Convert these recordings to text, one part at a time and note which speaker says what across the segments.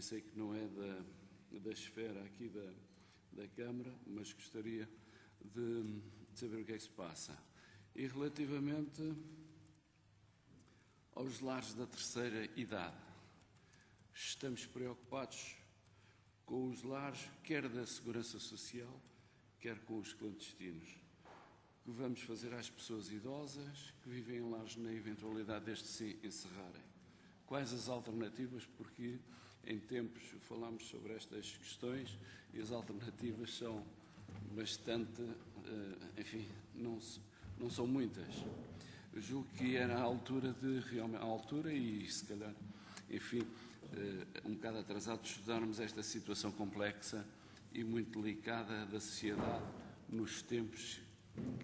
Speaker 1: também sei que não é da esfera aqui da Câmara, mas gostaria de saber o que é que se passa. E relativamente aos lares da terceira idade, estamos preocupados com os lares, quer da Segurança Social, quer com os clandestinos. O que vamos fazer às pessoas idosas que vivem em lares na eventualidade destes se encerrarem? Quais as alternativas? Porque em tempos falámos sobre estas questões e as alternativas são bastante, enfim, não são muitas. Eu julgo que era a altura realmente, a altura e se calhar, enfim, um bocado atrasado de estudarmos esta situação complexa e muito delicada da sociedade nos tempos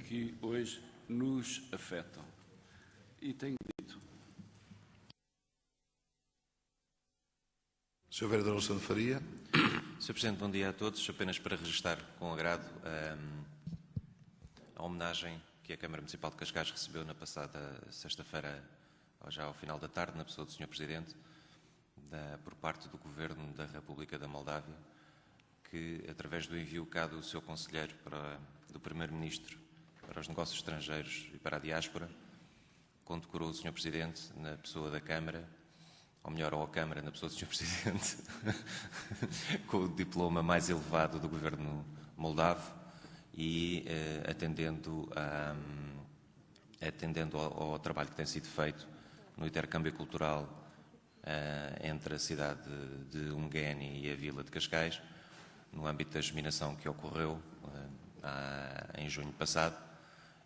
Speaker 1: que hoje nos afetam. E tenho dito.
Speaker 2: Sr. Vereador Alexandre Faria.
Speaker 3: Sr. Presidente, bom dia a todos. Apenas para registrar com agrado a homenagem que a Câmara Municipal de Cascais recebeu na passada sexta-feira, já ao final da tarde, na pessoa do Sr. Presidente, por parte do Governo da República da Moldávia, que, através do envio cá do seu conselheiro do Primeiro-Ministro para os negócios estrangeiros e para a diáspora, condecorou o Sr. Presidente na pessoa da Câmara, ou melhor, ou a Câmara na pessoa do Sr. Presidente, com o diploma mais elevado do Governo moldavo e atendendo ao trabalho que tem sido feito no intercâmbio cultural entre a cidade de Unguene e a vila de Cascais, no âmbito da germinação que ocorreu em junho passado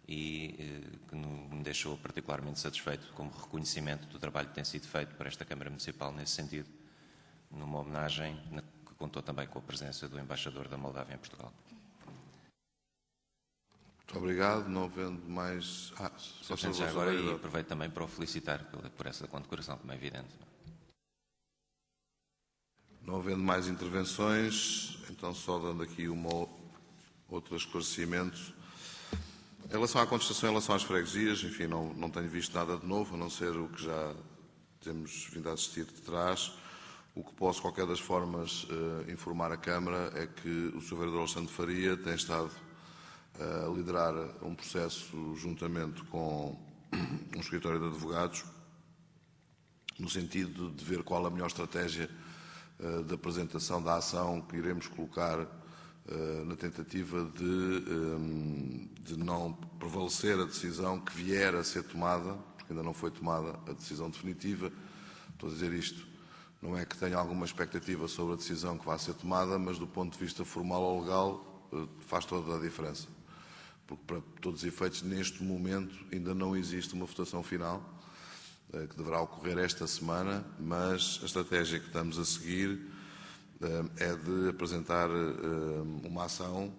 Speaker 3: e que me deixou particularmente satisfeito como reconhecimento do trabalho que tem sido feito por esta Câmara Municipal nesse sentido, numa homenagem que contou também com a presença do embaixador da Moldávia em Portugal.
Speaker 2: Muito obrigado. Não havendo mais...
Speaker 3: Só já agora, e aproveito também para o felicitar por essa condecoração, como é evidente.
Speaker 2: Não havendo mais intervenções, então só dando aqui outro esclarecimento. Em relação à contestação, em relação às freguesias, enfim, não tenho visto nada de novo, a não ser o que já temos vindo a assistir de trás. O que posso, de qualquer das formas, informar a Câmara é que o Sr. Vereador Alexandre Faria tem estado a liderar um processo juntamente com um escritório de advogados, no sentido de ver qual a melhor estratégia de apresentação da ação que iremos colocar na tentativa de não prevalecer a decisão que vier a ser tomada, porque ainda não foi tomada a decisão definitiva. Estou a dizer isto, não é que tenha alguma expectativa sobre a decisão que vai ser tomada, mas do ponto de vista formal ou legal faz toda a diferença. Porque para todos os efeitos, neste momento, ainda não existe uma votação final, que deverá ocorrer esta semana, mas a estratégia que estamos a seguir é de apresentar uma ação,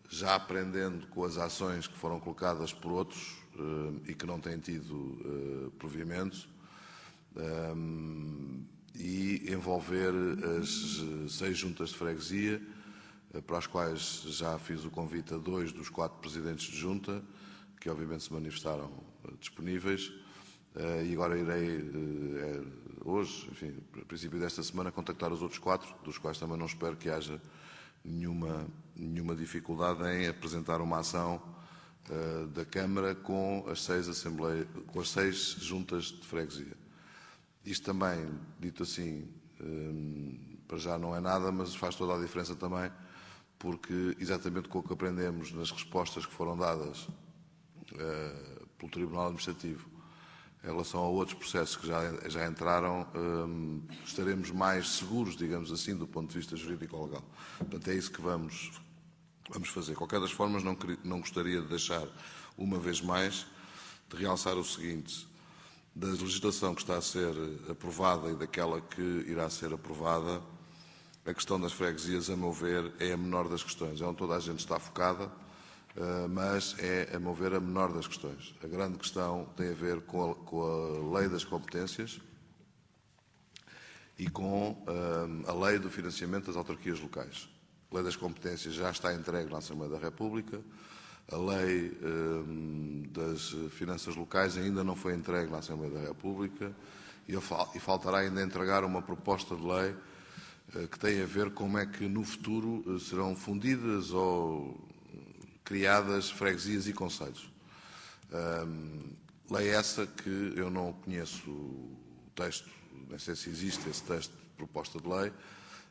Speaker 2: já aprendendo com as ações que foram colocadas por outros e que não têm tido provimento, e envolver as 6 juntas de freguesia, para as quais já fiz o convite a 2 dos 4 presidentes de junta, que obviamente se manifestaram disponíveis. E agora irei, hoje, enfim, a princípio desta semana, contactar os outros 4, dos quais também não espero que haja nenhuma dificuldade em apresentar uma ação da Câmara com as 6 juntas de freguesia. Isto também, dito assim, para já não é nada, mas faz toda a diferença também, porque exatamente com o que aprendemos nas respostas que foram dadas pelo Tribunal Administrativo em relação a outros processos que já entraram, estaremos mais seguros, digamos assim, do ponto de vista jurídico-legal. Portanto, é isso que vamos fazer. De qualquer das formas, não gostaria de deixar, uma vez mais, de realçar o seguinte: da legislação que está a ser aprovada e daquela que irá ser aprovada, a questão das freguesias, a meu ver, é a menor das questões. É onde toda a gente está focada, mas é, a meu ver, a menor das questões. A grande questão tem a ver com a lei das competências e com a lei do financiamento das autarquias locais. A lei das competências já está entregue na Assembleia da República, a lei das finanças locais ainda não foi entregue na Assembleia da República e faltará ainda entregar uma proposta de lei que tem a ver como é que no futuro serão fundidas ou criadas freguesias e concelhos. Lei essa que eu não conheço o texto, nem sei se existe esse texto de proposta de lei,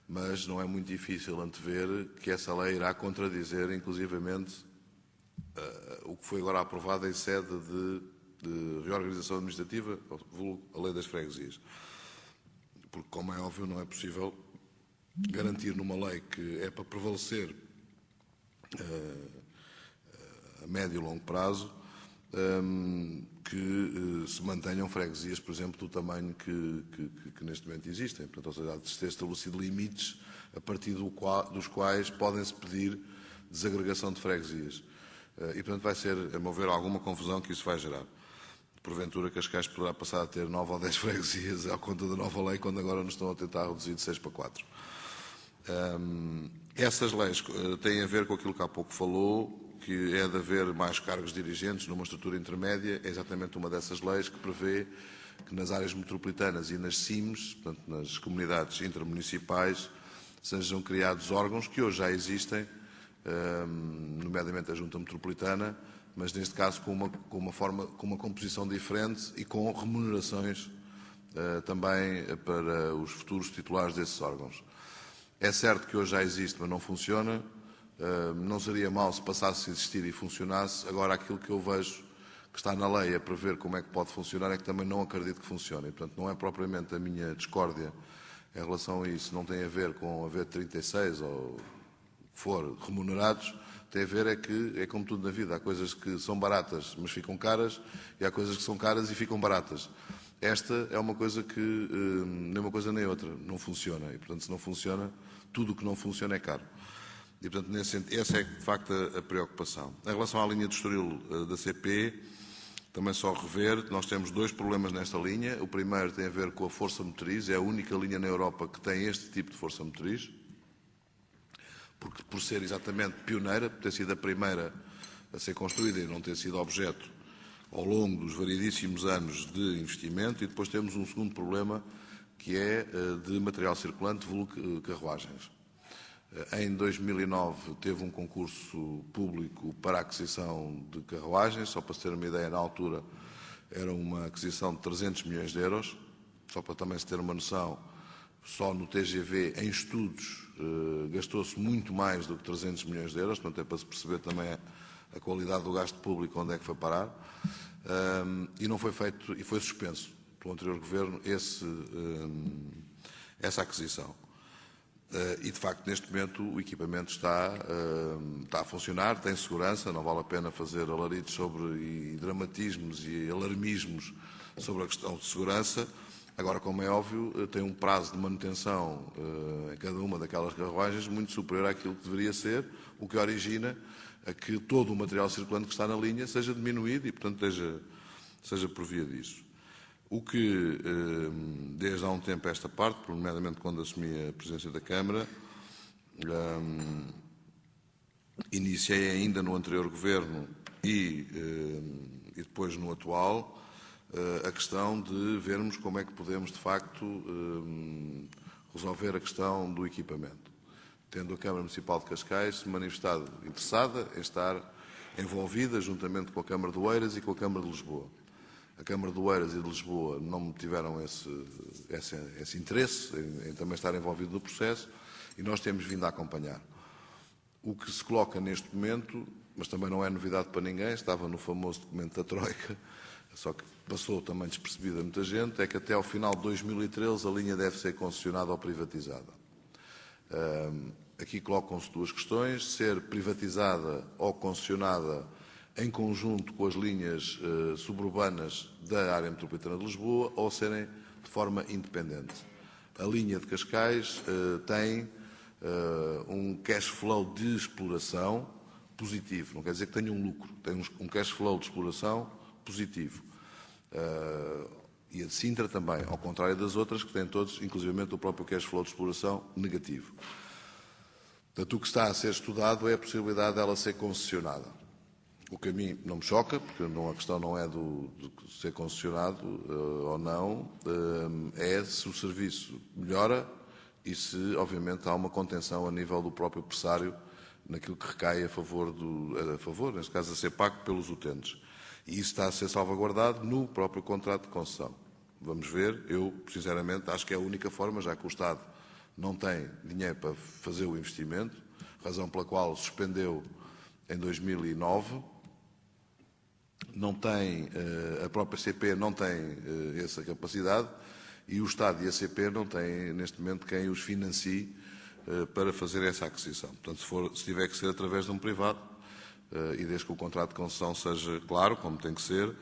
Speaker 2: mas não é muito difícil antever que essa lei irá contradizer, inclusivamente, o que foi agora aprovado em sede de reorganização administrativa, a lei das freguesias. Porque, como é óbvio, não é possível garantir numa lei que é para prevalecer a médio e longo prazo que se mantenham freguesias, por exemplo, do tamanho que neste momento existem. Portanto, ou seja, há de ser estabelecido limites a partir dos quais podem-se pedir desagregação de freguesias. E, portanto, vai ser, a meu ver, alguma confusão que isso vai gerar. Porventura, Cascais poderá passar a ter 9 ou 10 freguesias à conta da nova lei, quando agora nos estão a tentar reduzir de 6 para 4. Essas leis têm a ver com aquilo que há pouco falou, que é de haver mais cargos dirigentes numa estrutura intermédia. É exatamente uma dessas leis que prevê que nas áreas metropolitanas e nas CIMs, portanto nas comunidades intermunicipais, sejam criados órgãos que hoje já existem, nomeadamente a Junta Metropolitana, mas neste caso com uma composição diferente e com remunerações também para os futuros titulares desses órgãos. É certo que hoje já existe, mas não funciona. Não seria mal se passasse a existir e funcionasse. Agora, aquilo que eu vejo que está na lei a prever como é que pode funcionar é que também não acredito que funcione. E, portanto, não é propriamente a minha discórdia em relação a isso. Não tem a ver com haver 36 ou for remunerados. Tem a ver é como tudo na vida. Há coisas que são baratas, mas ficam caras, e há coisas que são caras e ficam baratas. Esta é uma coisa que nem uma coisa nem outra não funciona. E, portanto, se não funciona, tudo o que não funciona é caro. E, portanto, nesse sentido, essa é, de facto, a preocupação. Em relação à linha de Estoril da CP, também só rever, nós temos 2 problemas nesta linha. O primeiro tem a ver com a força motriz, é a única linha na Europa que tem este tipo de força motriz, porque por ser exatamente pioneira, por ter sido a primeira a ser construída e não ter sido objeto ao longo dos variedíssimos anos de investimento. E depois temos um segundo problema, que é de material circulante, carruagens. Em 2009 teve um concurso público para a aquisição de carruagens. Só para se ter uma ideia, na altura era uma aquisição de 300 milhões de euros. Só para também se ter uma noção, só no TGV, em estudos, gastou-se muito mais do que 300 milhões de euros. Portanto, é para se perceber também a qualidade do gasto público, onde é que foi parar. E não foi feito, e foi suspenso pelo anterior governo essa aquisição. E, de facto, neste momento o equipamento está a funcionar, tem segurança, não vale a pena fazer alaridos e dramatismos e alarmismos sobre a questão de segurança. Agora, como é óbvio, tem um prazo de manutenção em cada uma daquelas carruagens muito superior àquilo que deveria ser, o que origina a que todo o material circulante que está na linha seja diminuído e, portanto, seja por via disso. O que, desde há um tempo a esta parte, nomeadamente quando assumi a presidência da Câmara, iniciei ainda no anterior governo e depois no atual, a questão de vermos como é que podemos, de facto, resolver a questão do equipamento. Tendo a Câmara Municipal de Cascais se manifestado interessada em estar envolvida juntamente com a Câmara de Oeiras e com a Câmara de Lisboa. A Câmara de Oeiras e de Lisboa não tiveram esse interesse em também estar envolvido no processo e nós temos vindo a acompanhar. O que se coloca neste momento, mas também não é novidade para ninguém, estava no famoso documento da Troika, só que passou também despercebido a muita gente, é que até ao final de 2013 a linha deve ser concessionada ou privatizada. Aqui colocam-se 2 questões: ser privatizada ou concessionada em conjunto com as linhas suburbanas da área metropolitana de Lisboa, ou serem de forma independente. A linha de Cascais tem um cash flow de exploração positivo, não quer dizer que tenha um lucro, tem um cash flow de exploração positivo. E a de Sintra também, ao contrário das outras, que têm todos, inclusivamente o próprio cash flow de exploração, negativo. Portanto, o que está a ser estudado é a possibilidade dela ser concessionada. O que a mim não me choca, porque a questão não é de ser concessionado ou não, é se o serviço melhora e se, obviamente, há uma contenção a nível do próprio pressário naquilo que recai a favor, neste caso, a ser pago pelos utentes. E isso está a ser salvaguardado no próprio contrato de concessão. Vamos ver, eu, sinceramente, acho que é a única forma, já que o Estado não tem dinheiro para fazer o investimento, razão pela qual suspendeu em 2009, não tem, a própria CP não tem essa capacidade e o Estado e a CP não têm, neste momento, quem os financie para fazer essa aquisição. Portanto, se tiver que ser através de um privado, e desde que o contrato de concessão seja claro, como tem que ser,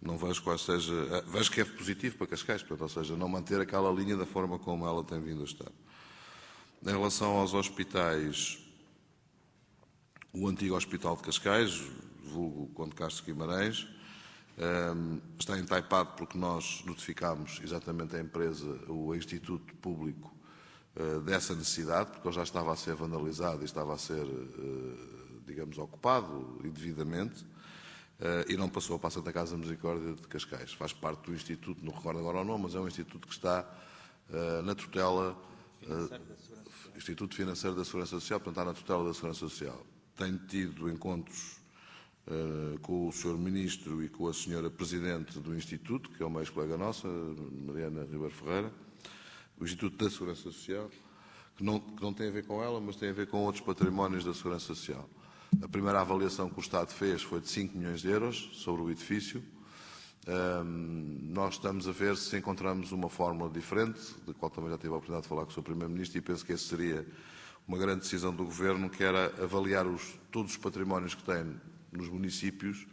Speaker 2: não vejo qual seja... Vejo que é positivo para Cascais, portanto, ou seja, não manter aquela linha da forma como ela tem vindo a estar. Em relação aos hospitais, o antigo Hospital de Cascais, vulgo Conde Castro Guimarães, está entaipado porque nós notificámos exatamente a empresa, o Instituto Público, dessa necessidade, porque ele já estava a ser vandalizado e estava a ser, digamos, ocupado indevidamente, e não passou para a Santa Casa Misericórdia de Cascais. Faz parte do Instituto, não recordo agora o nome, mas é um instituto que está na tutela... Instituto Financeiro da Segurança Social, portanto, está na tutela da Segurança Social. Tenho tido encontros com o Sr. Ministro e com a Sra. Presidente do Instituto, que é uma ex-colega nossa, Mariana Ribeiro Ferreira, o Instituto da Segurança Social, que não tem a ver com ela, mas tem a ver com outros patrimónios da Segurança Social. A primeira avaliação que o Estado fez foi de 5 milhões de euros sobre o edifício. Nós estamos a ver se encontramos uma fórmula diferente, da qual também já tive a oportunidade de falar com o Sr. Primeiro-Ministro, e penso que essa seria uma grande decisão do Governo, que era avaliar todos os patrimónios que tem nos municípios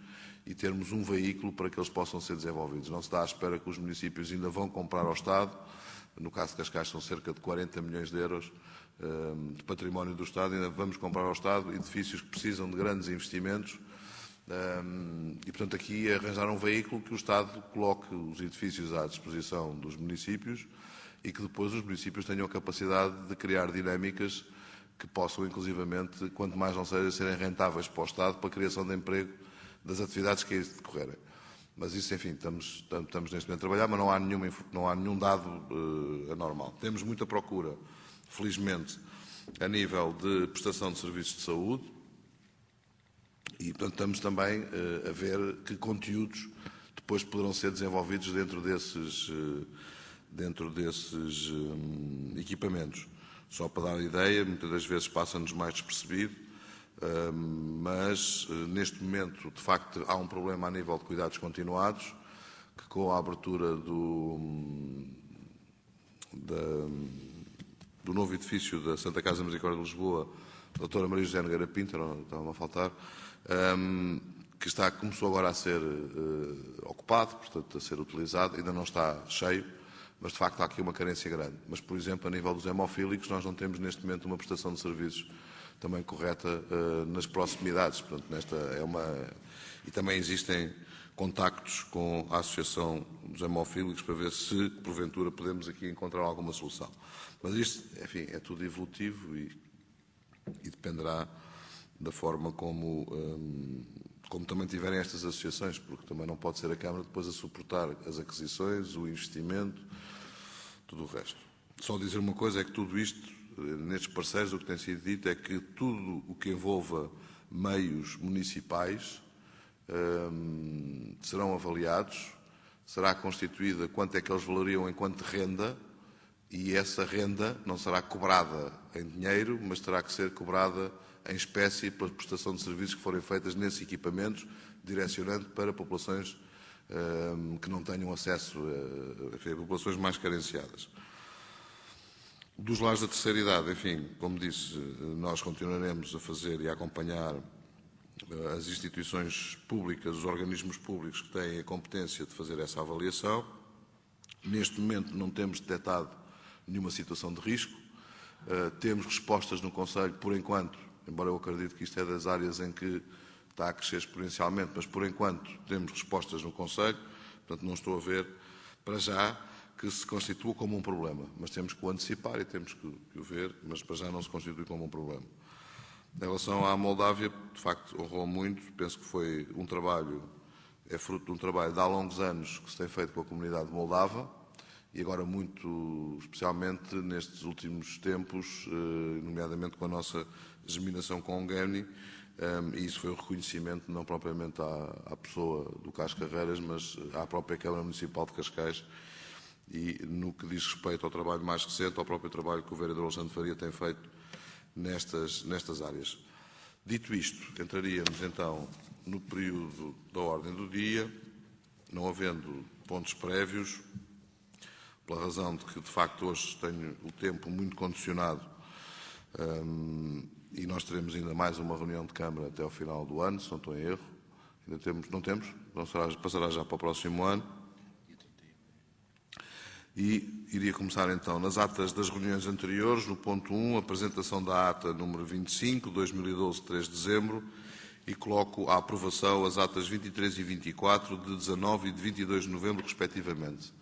Speaker 2: e termos um veículo para que eles possam ser desenvolvidos. Não se está à espera que os municípios ainda vão comprar ao Estado. No caso de Cascais são cerca de 40 milhões de euros de património do Estado. Ainda vamos comprar ao Estado edifícios que precisam de grandes investimentos. E, portanto, aqui arranjar um veículo que o Estado coloque os edifícios à disposição dos municípios e que depois os municípios tenham a capacidade de criar dinâmicas que possam, inclusivamente, quanto mais não seja, serem rentáveis para o Estado, para a criação de emprego das atividades que aí decorrerem. Mas isso, enfim, estamos neste momento a trabalhar, mas não há nenhum dado anormal. Temos muita procura, felizmente, a nível de prestação de serviços de saúde e, portanto, estamos também a ver que conteúdos depois poderão ser desenvolvidos dentro desses equipamentos. Só para dar ideia, muitas das vezes passa-nos mais despercebido, mas neste momento, de facto, há um problema a nível de cuidados continuados, que com a abertura do novo edifício da Santa Casa Misericórdia de Lisboa, a doutora Maria José Nogueira Pinto, estava a faltar, que começou agora a ser ocupado, portanto, a ser utilizado, ainda não está cheio, mas de facto há aqui uma carência grande. Mas, por exemplo, a nível dos hemofílicos, nós não temos neste momento uma prestação de serviços também correta nas proximidades. Portanto, e também existem contactos com a Associação dos Hemofílicos para ver se, porventura, podemos aqui encontrar alguma solução. Mas isto, enfim, é tudo evolutivo e dependerá da forma como também tiverem estas associações, porque também não pode ser a Câmara depois a suportar as aquisições, o investimento, tudo o resto. Só dizer uma coisa, é que tudo isto, nestes parceiros, o que tem sido dito é que tudo o que envolva meios municipais serão avaliados, será constituída quanto é que eles valoriam enquanto renda, e essa renda não será cobrada em dinheiro, mas terá que ser cobrada em espécie pela prestação de serviços que forem feitas nesses equipamentos, direcionando para populações que não tenham acesso, a populações mais carenciadas. Dos lares da terceira idade, enfim, como disse, nós continuaremos a fazer e a acompanhar as instituições públicas, os organismos públicos que têm a competência de fazer essa avaliação. Neste momento não temos detectado nenhuma situação de risco. Temos respostas no Conselho, por enquanto, embora eu acredite que isto é das áreas em que está a crescer exponencialmente, mas por enquanto temos respostas no Conselho, portanto não estou a ver para já que se constitua como um problema, mas temos que o antecipar e temos que o ver, mas para já não se constitui como um problema. Em relação à Moldávia, de facto honrou muito, penso que foi um trabalho, é fruto de um trabalho de há longos anos que se tem feito com a comunidade moldava e agora muito especialmente nestes últimos tempos, nomeadamente com a nossa germinação com o Gemini, e isso foi um reconhecimento não propriamente à pessoa do Cas Carreiras, mas à própria Câmara Municipal de Cascais, e no que diz respeito ao trabalho mais recente, ao próprio trabalho que o vereador Alexandre Faria tem feito nestas áreas. Dito isto, entraríamos então no período da ordem do dia, não havendo pontos prévios, pela razão de que, de facto, hoje tenho o tempo muito condicionado, e nós teremos ainda mais uma reunião de Câmara até ao final do ano, se não estou em erro. Ainda temos, não temos? Não passará já para o próximo ano. E iria começar então nas atas das reuniões anteriores, no ponto 1, apresentação da ata número 25, 2012, 3 de dezembro, e coloco à aprovação as atas 23 e 24 de 19 e de 22 de novembro, respectivamente.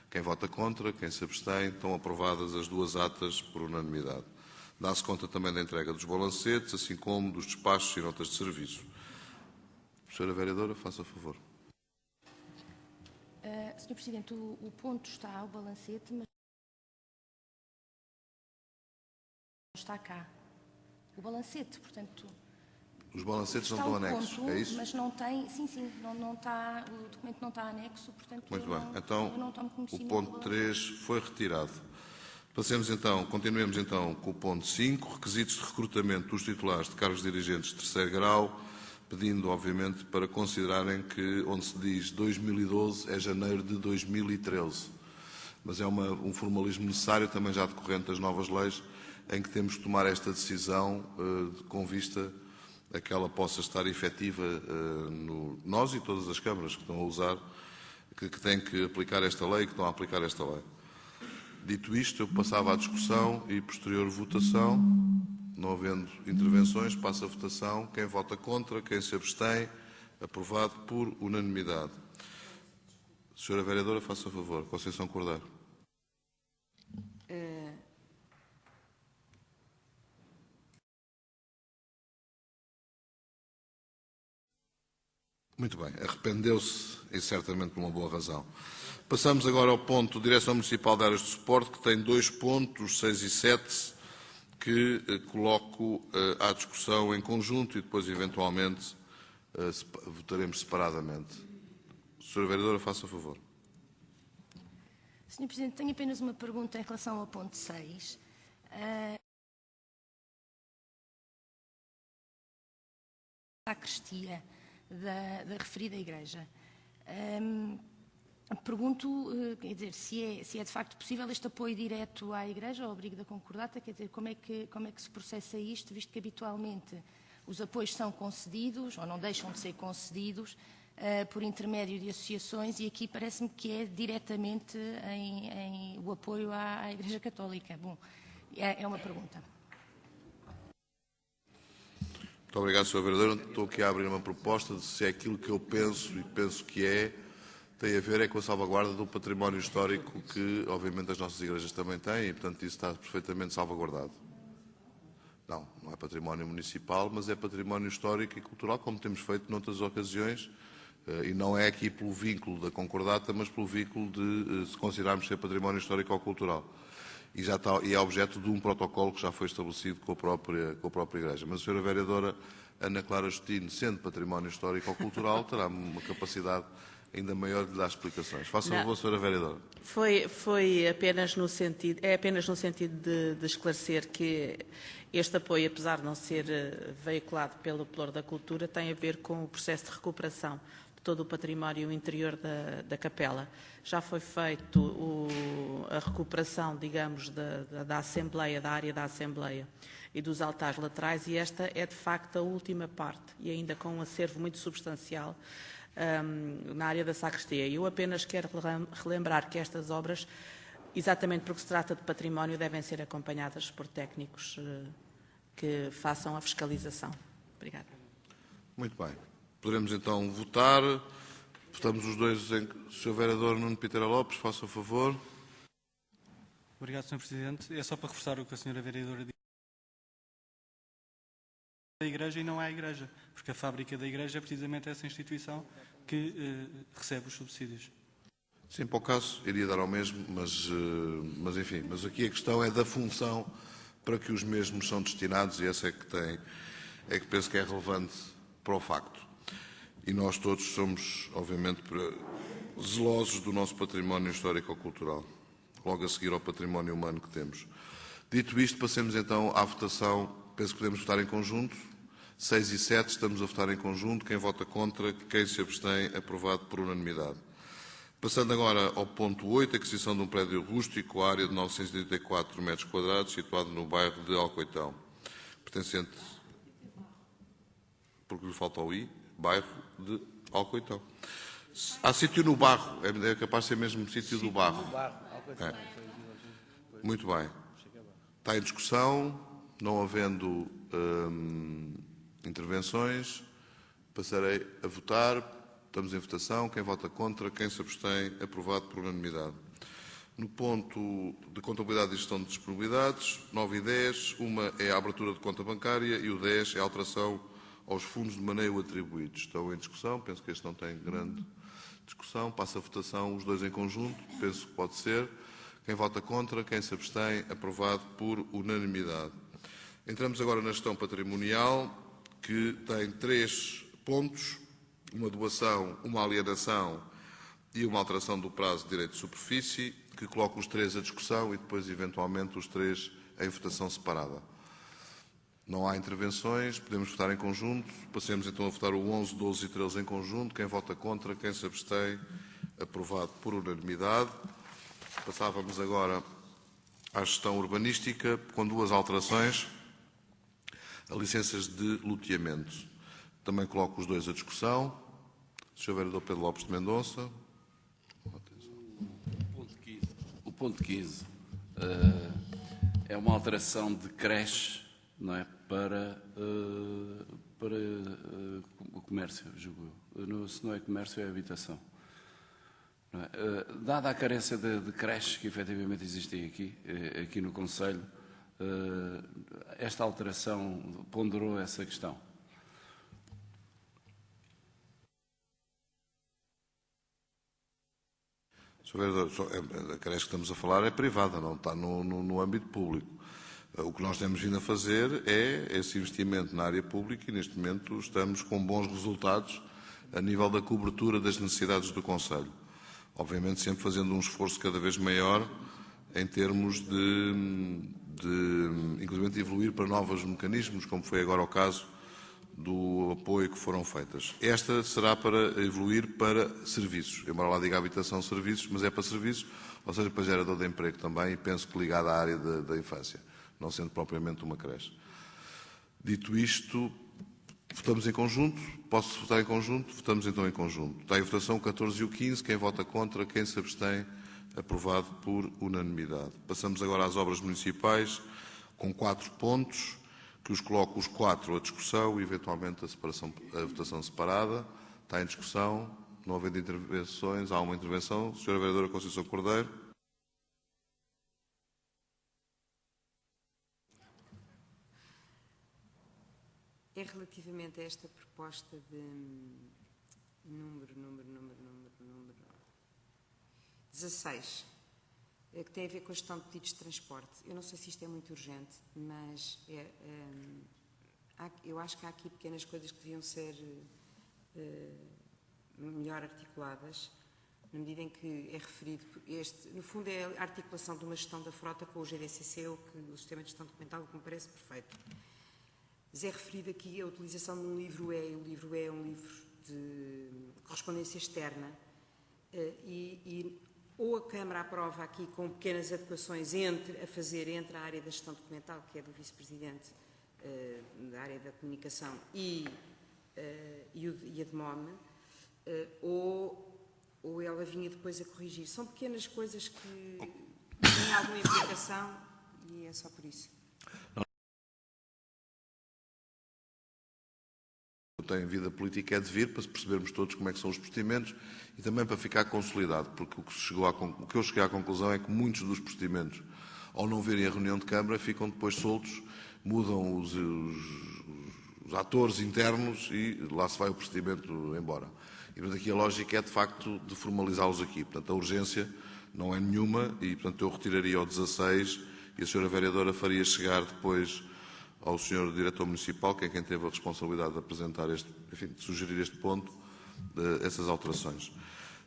Speaker 2: Quem vota contra, quem se abstém, estão aprovadas as duas atas por unanimidade. Dá-se conta também da entrega dos balancetes, assim como dos despachos e notas de serviço. Senhora Vereadora, faça favor.
Speaker 4: Sr. Presidente, o ponto está, o balancete, mas não está cá. O balancete, portanto...
Speaker 2: Os balancetes não estão anexos,
Speaker 4: ponto,
Speaker 2: é isso?
Speaker 4: Mas não tem, sim, não está, o documento não está anexo, portanto...
Speaker 2: Muito bem, então o ponto 3 foi retirado. Continuemos então com o ponto 5, requisitos de recrutamento dos titulares de cargos dirigentes de terceiro grau, pedindo, obviamente, para considerarem que, onde se diz 2012, é janeiro de 2013. Mas é um formalismo necessário, também já decorrente das novas leis, em que temos que tomar esta decisão com vista a que ela possa estar efetiva nós e todas as câmaras que estão a usar, que têm que aplicar esta lei, que estão a aplicar esta lei. Dito isto, eu passava à discussão e posterior votação. Não havendo intervenções, passa a votação. Quem vota contra, quem se abstém, aprovado por unanimidade. Senhora Vereadora, faça favor. Conceição Cordeiro. Muito bem. Arrependeu-se, e certamente por uma boa razão. Passamos agora ao ponto Direção Municipal de Áreas de Suporte, que tem 2 pontos, 6 e 7, que coloco à discussão em conjunto e depois, eventualmente, votaremos separadamente. Senhora Vereadora, faça favor.
Speaker 4: Sr. Presidente, tenho apenas uma pergunta em relação ao ponto 6. A sacristia da referida igreja. Pergunto, quer dizer, se é de facto possível este apoio direto à Igreja, ao abrigo da Concordata, quer dizer, como é que se processa isto, visto que habitualmente os apoios são concedidos, ou não deixam de ser concedidos, por intermédio de associações, e aqui parece-me que é diretamente em o apoio à Igreja Católica. Bom, é uma pergunta.
Speaker 2: Muito obrigado, Sr. Vereador. Estou aqui a abrir uma proposta de se é aquilo que eu penso, e penso que tem a ver com a salvaguarda do património histórico que, obviamente, as nossas igrejas também têm e, portanto, isso está perfeitamente salvaguardado. Não é património municipal, mas é património histórico e cultural, como temos feito noutras ocasiões, e não é aqui pelo vínculo da Concordata, mas pelo vínculo de se considerarmos ser património histórico ou cultural. E é objeto de um protocolo que já foi estabelecido com a própria Igreja. Mas a Sra. Vereadora Ana Clara Justino, sendo património histórico ou cultural, terá uma capacidade ainda maior de lhe dar explicações. Faça favor, Sra. Vereadora.
Speaker 5: Foi apenas no sentido, de esclarecer que este apoio, apesar de não ser veiculado pelo Pelour da Cultura, tem a ver com o processo de recuperação de todo o património interior da capela. Já foi feito a recuperação, digamos, da Assembleia, da área da Assembleia e dos altares laterais, e esta é de facto a última parte, e ainda com um acervo muito substancial na área da sacristia. Eu apenas quero relembrar que estas obras, exatamente porque se trata de património, devem ser acompanhadas por técnicos que façam a fiscalização. Obrigada.
Speaker 2: Muito bem. Poderemos então votar. Votamos os dois em... Sr. Vereador Nuno Piteira Lopes, faça o favor.
Speaker 6: Obrigado, Sr. Presidente. É só para reforçar o que a Sra. Vereadora disse. A Igreja e não é a Igreja, porque a fábrica da Igreja é precisamente essa instituição que recebe os subsídios.
Speaker 2: Sim, para o caso iria dar ao mesmo, mas enfim, mas aqui a questão é da função para que os mesmos são destinados e essa é que penso que é relevante para o facto. E nós todos somos, obviamente, zelosos do nosso património histórico-cultural, logo a seguir ao património humano que temos. Dito isto, passemos então à votação. Penso que podemos votar em conjunto. 6 e 7 estamos a votar em conjunto. Quem vota contra, quem se abstém, aprovado por unanimidade. Passando agora ao ponto 8, aquisição de um prédio rústico, à área de 984 metros quadrados, situado no bairro de Alcoitão, pertencente, porque lhe falta o I, bairro de Alcoitão. Há sítio no Barro, é capaz de ser mesmo sítio do Barro. É. Muito bem. Está em discussão, não havendo intervenções, passarei a votar. Estamos em votação. Quem vota contra, quem se abstém, aprovado por unanimidade. No ponto de contabilidade e gestão de disponibilidades, 9 e 10, uma é a abertura de conta bancária e o 10 é a alteração aos fundos de maneio atribuídos. Estão em discussão, penso que este não tem grande discussão. Passa a votação, os dois em conjunto, penso que pode ser. Quem vota contra, quem se abstém, aprovado por unanimidade. Entramos agora na gestão patrimonial, que tem 3 pontos. Uma doação, uma alienação e uma alteração do prazo de direito de superfície, que coloca os 3 à discussão e depois, eventualmente, os 3 em votação separada. Não há intervenções, podemos votar em conjunto. Passemos então a votar o 11, 12 e 13 em conjunto. Quem vota contra, quem se abstém, aprovado por unanimidade. Passávamos agora à gestão urbanística, com 2 alterações. A licenças de loteamento. Também coloco os 2 à discussão. Sr. Vereador Pedro Lopes de Mendonça.
Speaker 1: O ponto 15 é uma alteração de creche, não é, para o comércio, julgo eu. Se não é comércio, é habitação. Não é? Dada a carência de creches que efetivamente existem aqui no Conselho, esta alteração ponderou essa questão.
Speaker 2: Sr. Vereador, a creche que estamos a falar é privada, não está no âmbito público. O que nós temos vindo a fazer é esse investimento na área pública e, neste momento, estamos com bons resultados a nível da cobertura das necessidades do Conselho. Obviamente, sempre fazendo um esforço cada vez maior em termos inclusive, evoluir para novos mecanismos, como foi agora o caso do apoio que foram feitas. Esta será para evoluir para serviços, embora lá diga habitação serviços, mas é para serviços, ou seja, para gerador de emprego também, e penso que ligado à área da infância, não sendo propriamente uma creche. Dito isto, votamos em conjunto. Posso votar em conjunto? Votamos então em conjunto. Está em votação o 14 e o 15. Quem vota contra, quem se abstém, aprovado por unanimidade. Passamos agora às obras municipais, com 4 pontos, que os coloco os 4 à discussão e, eventualmente, a votação separada. Está em discussão. Não havendo intervenções, há uma intervenção. Sra. Vereadora Conceição Cordeiro.
Speaker 7: É relativamente a esta proposta de número 16, que tem a ver com a gestão de pedidos de transporte. Eu não sei se isto é muito urgente, mas eu acho que há aqui pequenas coisas que deviam ser melhor articuladas, na medida em que é referido, no fundo é a articulação de uma gestão da frota com o GDCC, o Sistema de Gestão Documental, que me parece perfeito. Mas é referido aqui a utilização de um livro-E, e o livro-E é um livro de correspondência externa, ou a Câmara aprova aqui com pequenas adequações a fazer entre a área da gestão documental, que é do Vice-Presidente da área da comunicação, e a DMOM, ou ela vinha depois a corrigir. São pequenas coisas que têm alguma implicação e é só por isso.
Speaker 2: Tem vida política é de vir, para percebermos todos como é que são os procedimentos e também para ficar consolidado, porque o que eu cheguei à conclusão é que muitos dos procedimentos, ao não virem a reunião de Câmara, ficam depois soltos, mudam os atores internos e lá se vai o procedimento embora. E, portanto, aqui a lógica é, de facto, de formalizá-los aqui. Portanto, a urgência não é nenhuma e, portanto, eu retiraria o 16 e a Sra. Vereadora faria chegar depois ao Sr. Diretor Municipal, que é quem teve a responsabilidade de apresentar de sugerir este ponto, essas alterações.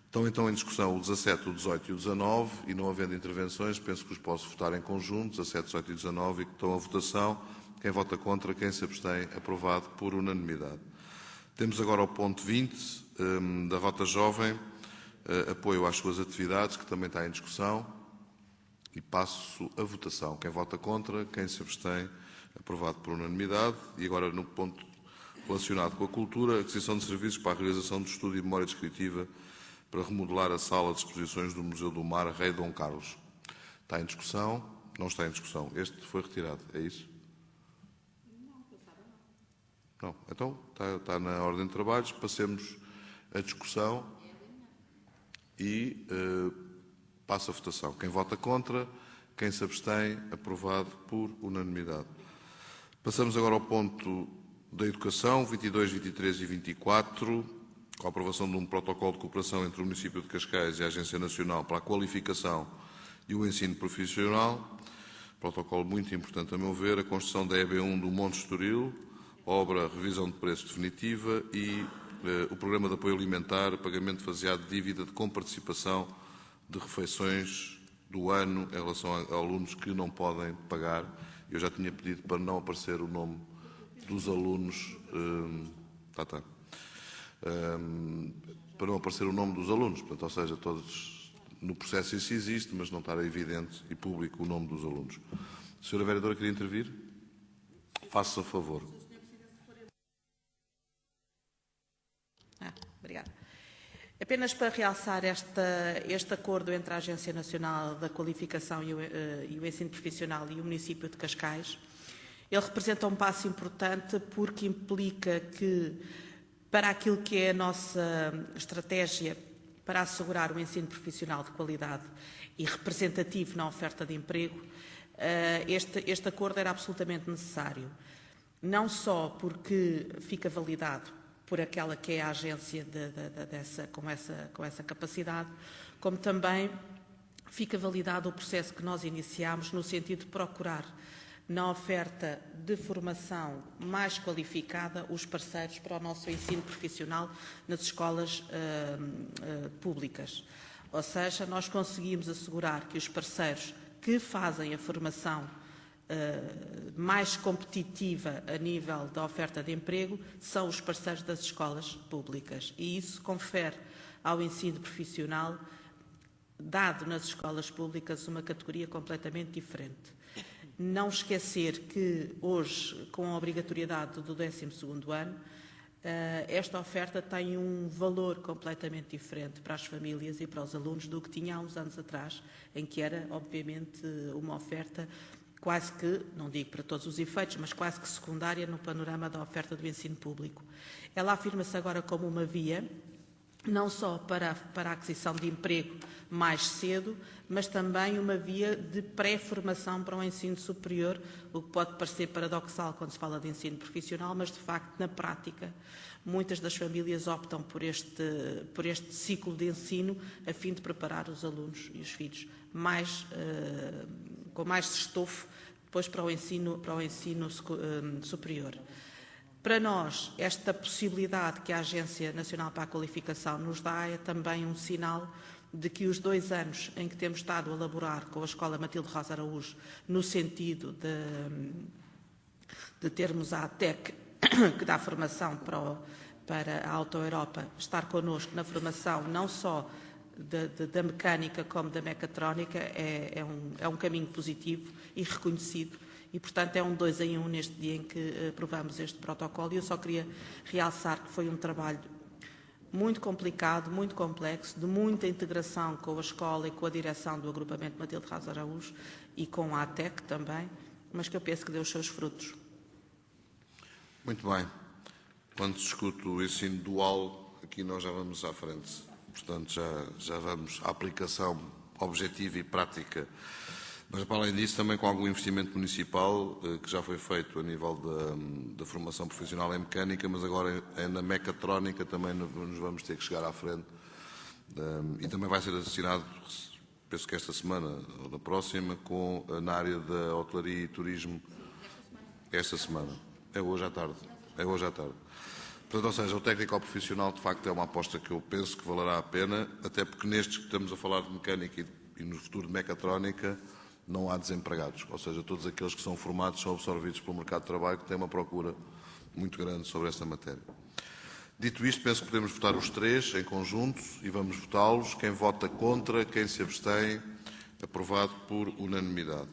Speaker 2: Estão então em discussão o 17, o 18 e o 19, e não havendo intervenções, penso que os posso votar em conjunto, 17, 18 e 19, e que estão à votação. Quem vota contra, quem se abstém, aprovado por unanimidade. Temos agora o ponto 20 da Rota Jovem, apoio às suas atividades, que também está em discussão, e passo a votação. Quem vota contra, quem se abstém, aprovado por unanimidade. E agora no ponto relacionado com a cultura, aquisição de serviços para a realização de estudo e memória descritiva para remodelar a sala de exposições do Museu do Mar Rei Dom Carlos. Está em discussão? Não está em discussão. Este foi retirado, é isso? Não. Então, está na ordem de trabalhos. Passemos a discussão e passo a votação. Quem vota contra, quem se abstém, aprovado por unanimidade. Passamos agora ao ponto da educação, 22, 23 e 24, com a aprovação de um protocolo de cooperação entre o município de Cascais e a Agência Nacional para a Qualificação e o Ensino Profissional. Protocolo muito importante, a meu ver, a construção da EB1 do Monte Estoril, obra revisão de preço definitiva e o programa de apoio alimentar, pagamento faseado de dívida de comparticipação de refeições do ano em relação a alunos que não podem pagar. Eu já tinha pedido para não aparecer o nome dos alunos, para não aparecer o nome dos alunos, portanto, ou seja, todos no processo isso existe, mas não estar evidente e público o nome dos alunos. A Sra. Vereadora queria intervir? Faça favor.
Speaker 5: Obrigada. Apenas para realçar este acordo entre a Agência Nacional da Qualificação e o Ensino Profissional e o município de Cascais, ele representa um passo importante porque implica que, para aquilo que é a nossa estratégia para assegurar o ensino profissional de qualidade e representativo na oferta de emprego, este acordo era absolutamente necessário. Não só porque fica validado por aquela que é a agência com essa capacidade, como também fica validado o processo que nós iniciámos no sentido de procurar, na oferta de formação mais qualificada, os parceiros para o nosso ensino profissional nas escolas públicas. Ou seja, nós conseguimos assegurar que os parceiros que fazem a formação mais competitiva a nível da oferta de emprego são os parceiros das escolas públicas. E isso confere ao ensino profissional, dado nas escolas públicas, uma categoria completamente diferente. Não esquecer que hoje, com a obrigatoriedade do 12º ano, esta oferta tem um valor completamente diferente para as famílias e para os alunos do que tinha há uns anos atrás, em que era, obviamente, uma oferta quase que, não digo para todos os efeitos, mas quase que secundária no panorama da oferta do ensino público. Ela afirma-se agora como uma via, não só para a aquisição de emprego mais cedo, mas também uma via de pré-formação para o ensino superior, o que pode parecer paradoxal quando se fala de ensino profissional, mas de facto, na prática, muitas das famílias optam por este ciclo de ensino a fim de preparar os alunos e os filhos com mais estofo depois para o ensino superior. Para nós, esta possibilidade que a Agência Nacional para a Qualificação nos dá é também um sinal de que os 2 anos em que temos estado a elaborar com a Escola Matilde Rosa Araújo, no sentido de termos a ATEC, que dá formação para a Auto Europa, estar connosco na formação não só da mecânica como da mecatrónica, é um caminho positivo e reconhecido. E, portanto, é um 2 em 1 neste dia em que aprovamos este protocolo. E eu só queria realçar que foi um trabalho muito complicado, muito complexo, de muita integração com a escola e com a direção do agrupamento Matilde Rosa Araújo e com a ATEC também, mas que eu penso que deu os seus frutos.
Speaker 2: Muito bem. Quando se discute o ensino dual, aqui nós já vamos à frente. Portanto, já vamos à aplicação objetiva e prática Mas, para além disso, também com algum investimento municipal que já foi feito a nível da formação profissional em mecânica, mas agora na mecatrónica também nos vamos ter que chegar à frente. E também vai ser assinado, penso que esta semana ou na próxima, na área da hotelaria e turismo. Esta semana. É hoje à tarde. Portanto, ou seja, o técnico profissional, de facto, é uma aposta que eu penso que valerá a pena, até porque nestes que estamos a falar de mecânica e no futuro de mecatrónica, não há desempregados. Ou seja, todos aqueles que são formados são absorvidos pelo mercado de trabalho, que tem uma procura muito grande sobre esta matéria. Dito isto, penso que podemos votar os três em conjunto e vamos votá-los. Quem vota contra, quem se abstém, aprovado por unanimidade.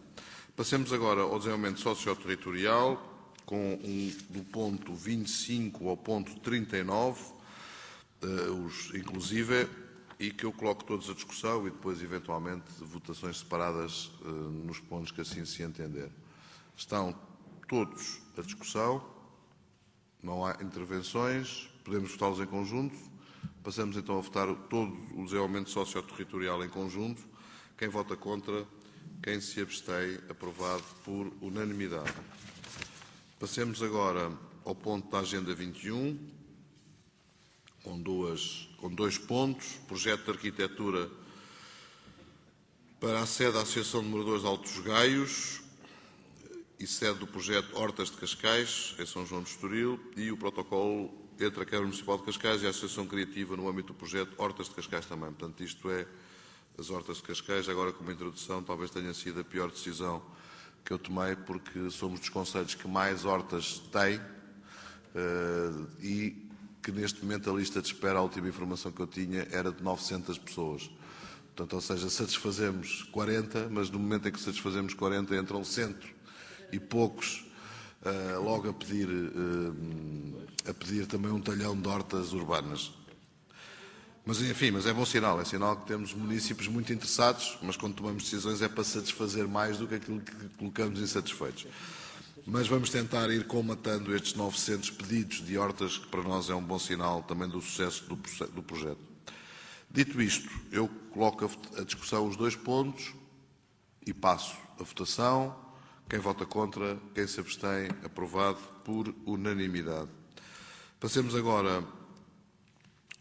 Speaker 2: Passemos agora ao desenvolvimento socioterritorial, do ponto 25 ao ponto 39, inclusive, e que eu coloco todos a discussão e depois, eventualmente, votações separadas nos pontos que assim se entender. Estão todos a discussão, não há intervenções, podemos votá-los em conjunto. Passamos então a votar todo o desenvolvimento socioterritorial em conjunto. Quem vota contra, quem se abstém, aprovado por unanimidade. Passemos agora ao ponto da Agenda 21, com dois pontos. Projeto de arquitetura para a sede da Associação de Moradores de Altos Gaios e sede do projeto Hortas de Cascais, em São João de Estoril, e o protocolo entre a Câmara Municipal de Cascais e a Associação Criativa no âmbito do projeto Hortas de Cascais também. Portanto, isto é as Hortas de Cascais. Agora, como introdução, talvez tenha sido a pior decisão que eu tomei, porque somos dos concelhos que mais hortas têm e que neste momento a lista de espera, a última informação que eu tinha, era de 900 pessoas. Portanto, ou seja, satisfazemos 40, mas no momento em que satisfazemos 40 entram 100 e poucos logo a pedir também um talhão de hortas urbanas. Mas, enfim, é bom sinal. É sinal que temos municípios muito interessados, mas quando tomamos decisões é para satisfazer mais do que aquilo que colocamos insatisfeitos. Mas vamos tentar ir colmatando estes 900 pedidos de hortas, que para nós é um bom sinal também do sucesso do projeto. Dito isto, eu coloco a discussão os dois pontos e passo a votação. Quem vota contra, quem se abstém, aprovado por unanimidade. Passemos agora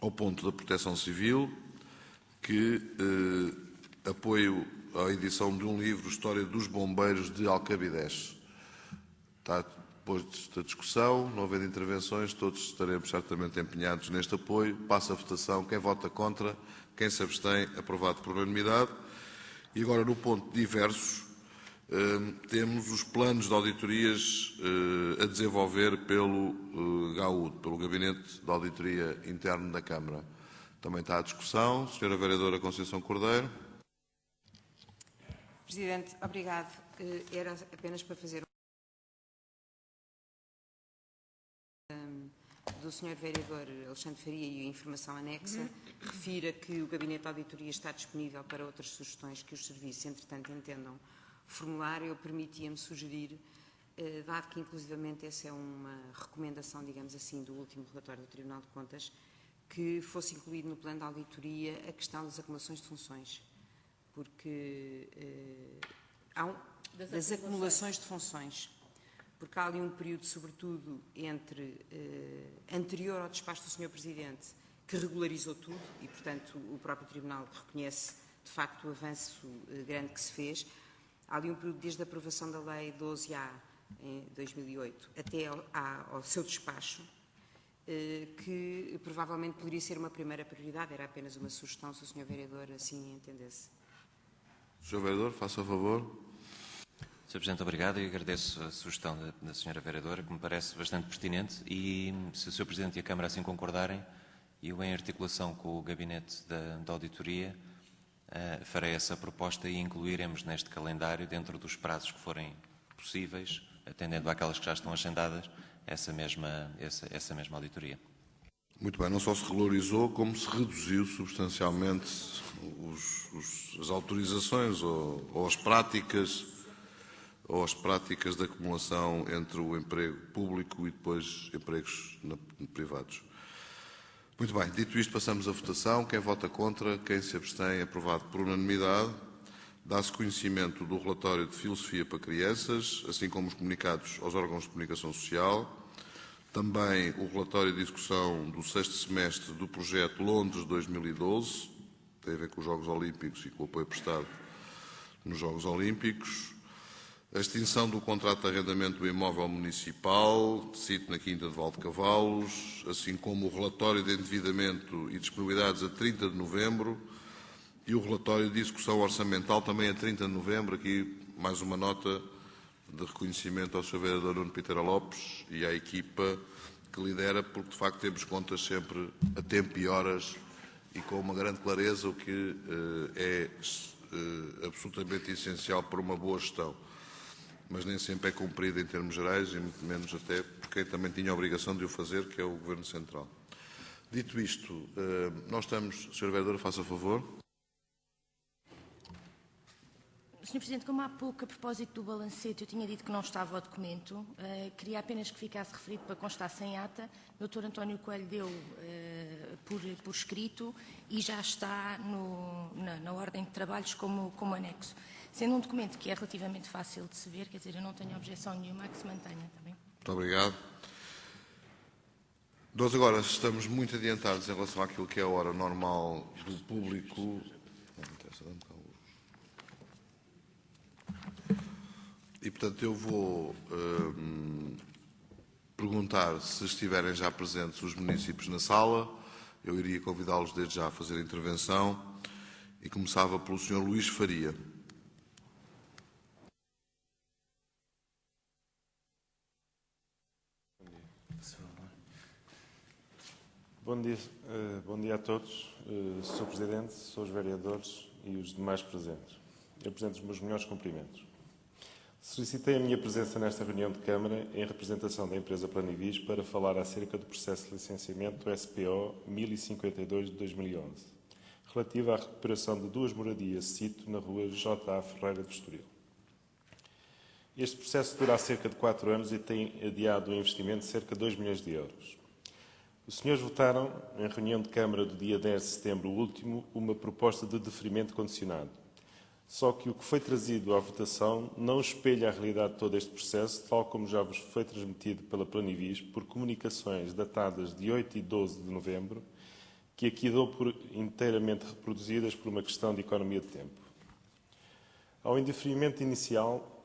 Speaker 2: ao ponto da Proteção Civil, que apoio a edição de um livro, História dos Bombeiros de Alcabidez. Está depois desta discussão, não havendo intervenções, todos estaremos certamente empenhados neste apoio. Passo a votação. Quem vota contra, quem se abstém, aprovado por unanimidade. E agora, no ponto de diversos, temos os planos de auditorias a desenvolver pelo GAUD, pelo Gabinete de Auditoria Interno da Câmara. Também está a discussão. Senhora Vereadora Conceição Cordeiro.
Speaker 7: Presidente, obrigado. Era apenas para fazer do Sr. Vereador Alexandre Faria e a informação anexa, refira que o Gabinete de Auditoria está disponível para outras sugestões que os serviços, entretanto, entendam formular. Eu permitia-me sugerir, dado que inclusivamente essa é uma recomendação, digamos assim, do último relatório do Tribunal de Contas, que fosse incluído no plano de auditoria a questão das acumulações de funções, porque das acumulações de funções, porque há ali um período, sobretudo, entre anterior ao despacho do Sr. Presidente, que regularizou tudo e, portanto, o próprio Tribunal reconhece, de facto, o avanço grande que se fez. Há ali um período desde a aprovação da Lei 12A, em 2008, até ao seu despacho, que provavelmente poderia ser uma primeira prioridade. Era apenas uma sugestão, se o Sr. Vereador assim entendesse.
Speaker 2: Sr. Vereador, faça favor.
Speaker 3: Sr. Presidente, obrigado e agradeço a sugestão da Sra. Vereadora, que me parece bastante pertinente, e se o Sr. Presidente e a Câmara assim concordarem, eu, em articulação com o Gabinete da Auditoria, farei essa proposta e incluiremos neste calendário, dentro dos prazos que forem possíveis, atendendo àquelas que já estão agendadas, essa mesma auditoria.
Speaker 2: Muito bem, não só se regularizou, como se reduziu substancialmente as autorizações ou as práticas de acumulação entre o emprego público e depois empregos privados. Muito bem, dito isto, passamos à votação. Quem vota contra, quem se abstém, aprovado por unanimidade. Dá-se conhecimento do relatório de filosofia para crianças, assim como os comunicados aos órgãos de comunicação social. Também o relatório de execução do 6º semestre do projeto Londres 2012, tem a ver com os Jogos Olímpicos e com o apoio prestado nos Jogos Olímpicos. A extinção do contrato de arrendamento do imóvel municipal, cito na Quinta de Valdecavalos, assim como o relatório de endividamento e disponibilidades a 30 de novembro e o relatório de execução orçamental também a 30 de novembro. Aqui mais uma nota de reconhecimento ao Sr. Vereador Nuno Piteira Lopes e à equipa que lidera, porque de facto temos contas sempre a tempo e horas e com uma grande clareza, o que é absolutamente essencial para uma boa gestão. Mas nem sempre é cumprido em termos gerais, e muito menos até porque também tinha a obrigação de o fazer, que é o Governo Central. Dito isto, nós estamos... Sr. Vereador, faça favor.
Speaker 4: Sr. Presidente, como há pouco, a propósito do balancete, eu tinha dito que não estava ao documento, queria apenas que ficasse referido para constar sem ata. O Dr. António Coelho deu por escrito e já está na ordem de trabalhos como anexo. Sendo um documento que é relativamente fácil de se ver, quer dizer, eu não tenho objeção nenhuma a que se mantenha, está bem?
Speaker 2: Muito obrigado. Nós agora estamos muito adiantados em relação àquilo que é a hora normal do público. E, portanto, eu vou perguntar se estiverem já presentes os municípios na sala. Eu iria convidá-los desde já a fazer a intervenção e começava pelo Sr. Luís Faria.
Speaker 8: Bom dia a todos, Sr. Presidente, Srs. Vereadores e os demais presentes. Eu apresento os meus melhores cumprimentos. Solicitei a minha presença nesta reunião de Câmara em representação da empresa Planivis para falar acerca do processo de licenciamento SPO 1052 de 2011, relativo à recuperação de 2 moradias sítio na rua J.A. Ferreira de Estoril. Este processo dura cerca de 4 anos e tem adiado um investimento de cerca de 2 milhões de euros. Os senhores votaram, em reunião de Câmara do dia 10 de setembro último, uma proposta de deferimento condicionado. Só que o que foi trazido à votação não espelha a realidade de todo este processo, tal como já vos foi transmitido pela Planivis por comunicações datadas de 8 e 12 de novembro, que aqui dou por inteiramente reproduzidas por uma questão de economia de tempo. Ao indeferimento inicial,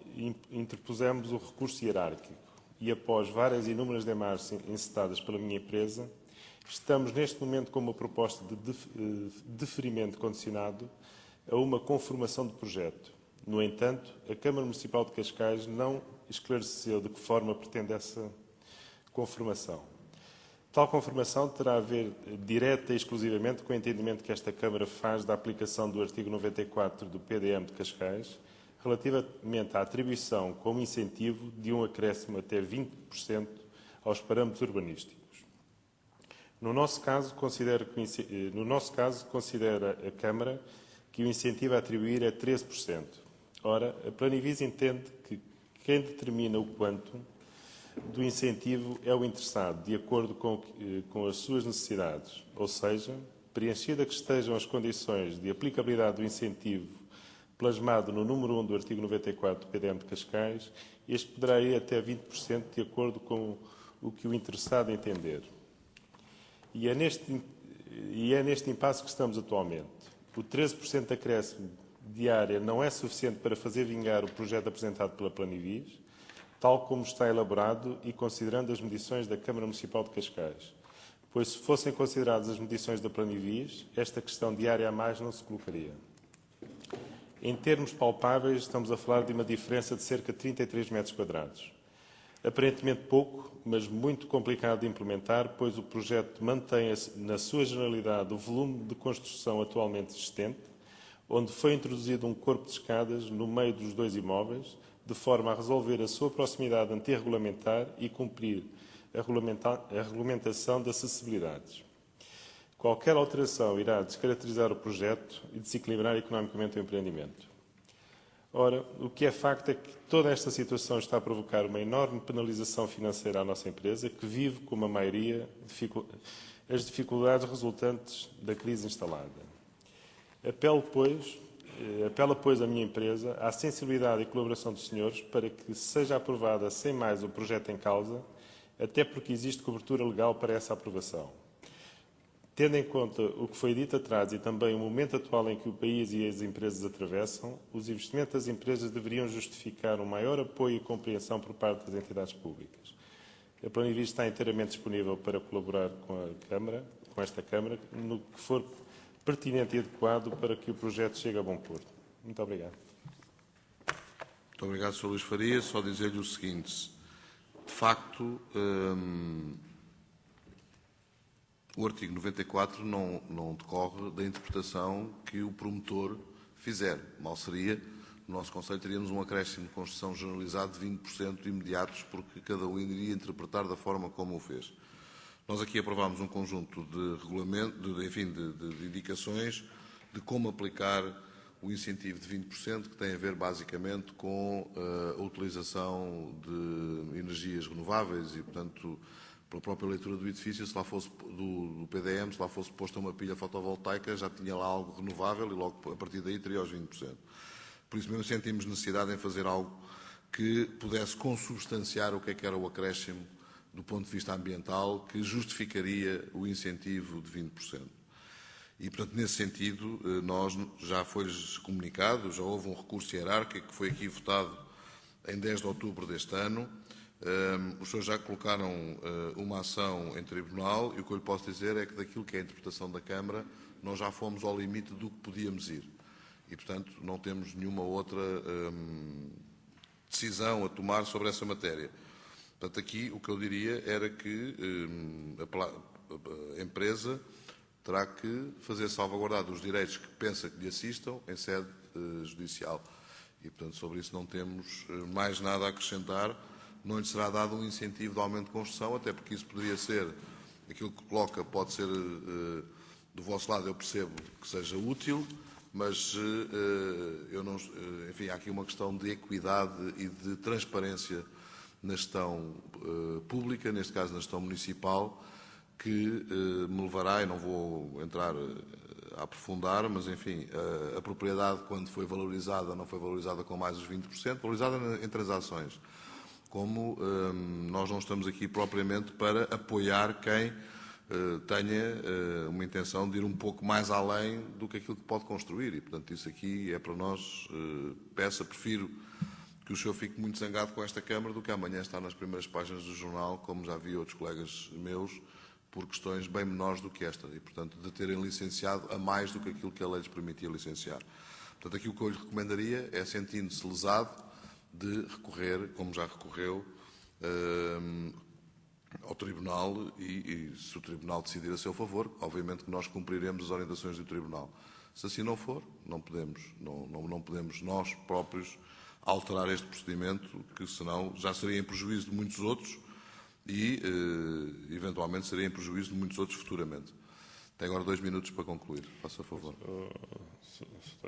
Speaker 8: interpusemos o recurso hierárquico e, após várias e inúmeras demarches encetadas pela minha empresa, estamos neste momento com uma proposta de deferimento condicionado a uma conformação de projeto. No entanto, a Câmara Municipal de Cascais não esclareceu de que forma pretende essa conformação. Tal conformação terá a ver direta e exclusivamente com o entendimento que esta Câmara faz da aplicação do artigo 94 do PDM de Cascais, relativamente à atribuição como incentivo de um acréscimo até 20% aos parâmetros urbanísticos. No nosso caso, considera a Câmara que o incentivo a atribuir é 13%. Ora, a Planivis entende que quem determina o quanto do incentivo é o interessado, de acordo com as suas necessidades, ou seja, preenchida que estejam as condições de aplicabilidade do incentivo plasmado no número 1 do artigo 94 do PDM de Cascais, este poderá ir até 20% de acordo com o que o interessado entender. E é neste impasse que estamos atualmente. O 13% de acréscimo de área não é suficiente para fazer vingar o projeto apresentado pela Planivis, tal como está elaborado e considerando as medições da Câmara Municipal de Cascais. Pois, se fossem consideradas as medições da Planivis, esta questão de área a mais não se colocaria. Em termos palpáveis, estamos a falar de uma diferença de cerca de 33 metros quadrados. Aparentemente pouco, mas muito complicado de implementar, pois o projeto mantém, na sua generalidade, o volume de construção atualmente existente, onde foi introduzido um corpo de escadas no meio dos 2 imóveis, de forma a resolver a sua proximidade antirregulamentar e cumprir a regulamentação de acessibilidades. Qualquer alteração irá descaracterizar o projeto e desequilibrar economicamente o empreendimento. Ora, o que é facto é que toda esta situação está a provocar uma enorme penalização financeira à nossa empresa, que vive, como a maioria, as dificuldades resultantes da crise instalada. Apelo, pois, apelo, pois, à minha empresa à sensibilidade e colaboração dos senhores para que seja aprovada sem mais o projeto em causa, até porque existe cobertura legal para essa aprovação. Tendo em conta o que foi dito atrás e também o momento atual em que o país e as empresas atravessam, os investimentos das empresas deveriam justificar um maior apoio e compreensão por parte das entidades públicas. A Planivista está inteiramente disponível para colaborar com esta Câmara, no que for pertinente e adequado para que o projeto chegue a bom porto. Muito obrigado.
Speaker 2: Muito obrigado, Sr. Luís Faria. Só dizer-lhe o seguinte. De facto, o artigo 94 não decorre da interpretação que o promotor fizer. Mal seria, no nosso Conselho teríamos um acréscimo de construção generalizado de 20% imediatos, porque cada um iria interpretar da forma como o fez. Nós aqui aprovámos um conjunto de regulamento, de indicações de como aplicar o incentivo de 20%, que tem a ver basicamente com a utilização de energias renováveis e, portanto, pela própria leitura do edifício, se lá fosse do PDM, se lá fosse posta uma pilha fotovoltaica, já tinha lá algo renovável e logo a partir daí teria os 20%. Por isso mesmo sentimos necessidade em fazer algo que pudesse consubstanciar o que era o acréscimo do ponto de vista ambiental, que justificaria o incentivo de 20%. E, portanto, nesse sentido, nós já foi-lhes comunicado, já houve um recurso hierárquico que foi aqui votado em 10 de outubro deste ano. Os senhores já colocaram uma ação em tribunal e o que eu lhe posso dizer é que daquilo que é a interpretação da Câmara, nós já fomos ao limite do que podíamos ir. E, portanto, não temos nenhuma outra decisão a tomar sobre essa matéria. Portanto, aqui o que eu diria era que a empresa terá que fazer salvaguardar dos direitos que pensa que lhe assistam em sede judicial. E, portanto, sobre isso não temos mais nada a acrescentar. Não lhe será dado um incentivo de aumento de construção, até porque isso poderia ser, aquilo que coloca pode ser, do vosso lado eu percebo que seja útil, mas eu não, enfim, há aqui uma questão de equidade e de transparência na gestão pública, neste caso na gestão municipal, que me levará, e não vou entrar a aprofundar, mas enfim, a propriedade quando foi valorizada, não foi valorizada com mais os 20%, valorizada em transações. Como nós não estamos aqui propriamente para apoiar quem tenha uma intenção de ir um pouco mais além do que aquilo que pode construir. E, portanto, isso aqui é para nós, prefiro que o senhor fique muito zangado com esta Câmara do que amanhã estar nas primeiras páginas do jornal, como já vi outros colegas meus, por questões bem menores do que esta. E, portanto, de terem licenciado a mais do que aquilo que a lei lhes permitia licenciar. Portanto, aqui o que eu lhe recomendaria é, sentindo-se lesado, de recorrer, como já recorreu, ao Tribunal e se o Tribunal decidir a seu favor, obviamente que nós cumpriremos as orientações do Tribunal. Se assim não for, não podemos nós próprios alterar este procedimento, que senão já seria em prejuízo de muitos outros e, eventualmente, seria em prejuízo de muitos outros futuramente. Tem agora 2 minutos para concluir. Faça favor.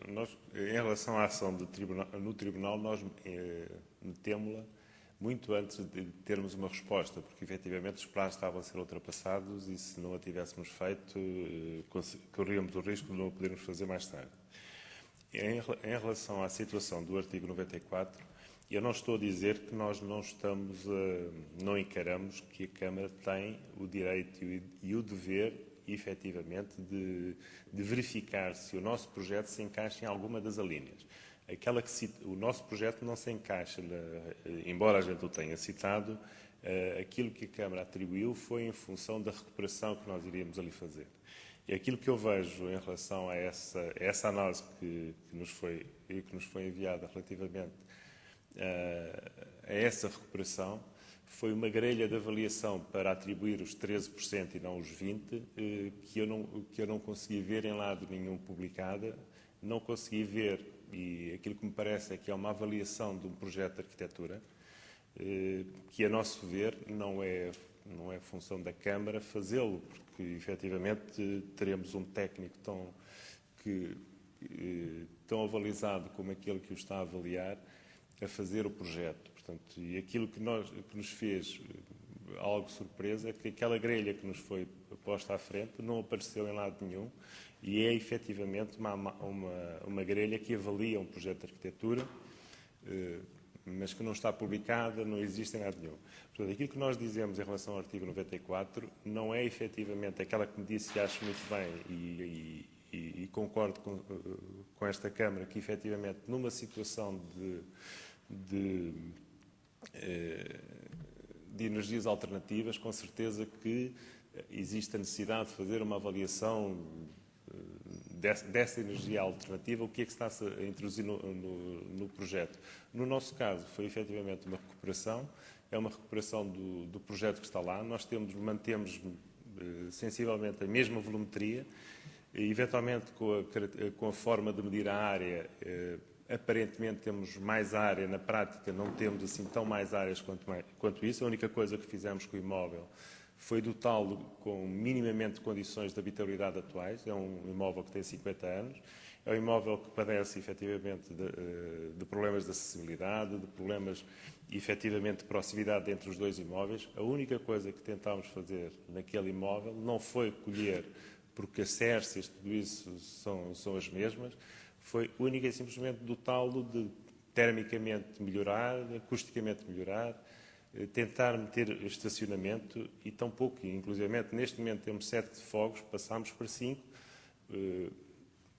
Speaker 8: Nós, em relação à ação no Tribunal, nós metemos-la muito antes de termos uma resposta, porque, efetivamente, os prazos estavam a ser ultrapassados e, se não a tivéssemos feito, corríamos o risco de não o podermos fazer mais tarde. Em relação à situação do artigo 94, eu não estou a dizer que nós não encaramos que a Câmara tem o direito e o dever, efetivamente, de verificar se o nosso projeto se encaixa em alguma das alíneas. O nosso projeto não se encaixa, embora a gente o tenha citado, aquilo que a Câmara atribuiu foi em função da recuperação que nós iríamos ali fazer. E aquilo que eu vejo em relação a essa análise que nos foi enviada relativamente a essa recuperação, foi uma grelha de avaliação para atribuir os 13% e não os 20%, que eu não consegui ver em lado nenhum publicada, não consegui ver, e aquilo que me parece é que é uma avaliação de um projeto de arquitetura, que, a nosso ver, não é função da Câmara fazê-lo, porque, efetivamente, teremos um técnico tão avalizado como aquele que o está a avaliar, a fazer o projeto. Portanto, e aquilo que nos fez algo surpresa, que aquela grelha que nos foi posta à frente não apareceu em lado nenhum e é efetivamente uma grelha que avalia um projeto de arquitetura, mas que não está publicada, não existe em lado nenhum. Portanto, aquilo que nós dizemos em relação ao artigo 94 não é efetivamente aquela que me disse e acho muito bem e concordo com esta Câmara, que efetivamente numa situação de energias alternativas, com certeza que existe a necessidade de fazer uma avaliação dessa energia alternativa, o que é que está a introduzir no projeto. No nosso caso, foi efetivamente uma recuperação, é uma recuperação do projeto que está lá. Nós mantemos sensivelmente a mesma volumetria, e, eventualmente com a forma de medir a área, aparentemente temos mais área, na prática não temos assim tão mais áreas quanto isso. A única coisa que fizemos com o imóvel foi dotá-lo com minimamente condições de habitabilidade atuais. É um imóvel que tem 50 anos, é um imóvel que padece efetivamente de problemas de acessibilidade, de problemas efetivamente de proximidade entre os dois imóveis. A única coisa que tentámos fazer naquele imóvel não foi colher, porque as CERCES, tudo isso são as mesmas, foi única e simplesmente dotá-lo de termicamente melhorar, acusticamente melhorar, tentar meter estacionamento e tão pouco, inclusivamente neste momento temos 7 fogos, passámos para 5,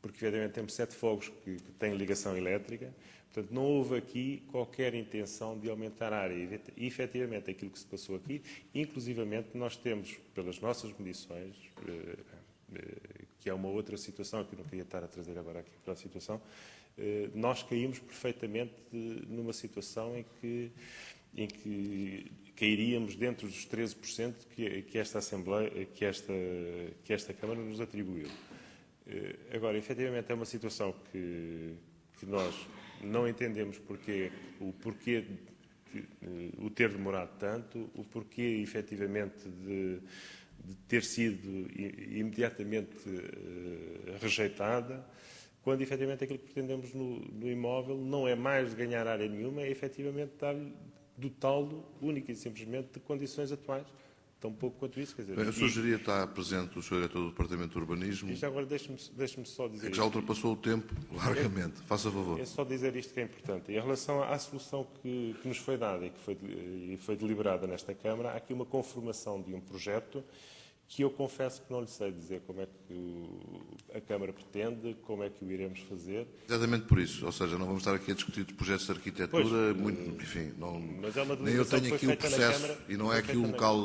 Speaker 8: porque efetivamente temos 7 fogos que têm ligação elétrica, portanto não houve aqui qualquer intenção de aumentar a área. E efetivamente aquilo que se passou aqui, inclusivamente nós temos, pelas nossas medições, que é uma outra situação que eu não queria estar a trazer agora aqui para a situação, nós caímos perfeitamente numa situação em que cairíamos dentro dos 13% que esta Assembleia, que esta Câmara nos atribuiu. Agora, efetivamente, é uma situação que nós não entendemos o porquê o ter demorado tanto, o porquê, efetivamente, de ter sido imediatamente rejeitada, quando efetivamente aquilo que pretendemos no imóvel não é mais de ganhar área nenhuma, é efetivamente dotá-lo única e simplesmente de condições atuais. Tão pouco quanto isso, quer dizer...
Speaker 2: Bem, eu sugeria estar presente o Sr. Diretor do Departamento de Urbanismo.
Speaker 8: Isto agora deixe-me só dizer...
Speaker 2: É que já ultrapassou o tempo largamente. Faça favor.
Speaker 8: É só dizer isto que é importante. Em relação à solução que nos foi dada e foi deliberada nesta Câmara, há aqui uma conformação de um projeto que eu confesso que não lhe sei dizer como é que a Câmara pretende, como é que o iremos fazer.
Speaker 2: Exatamente por isso. Ou seja, não vamos estar aqui a discutir de projetos de arquitetura, enfim,
Speaker 8: mas é uma
Speaker 2: nem eu tenho aqui o processo
Speaker 8: Câmara,
Speaker 2: e não é aqui o local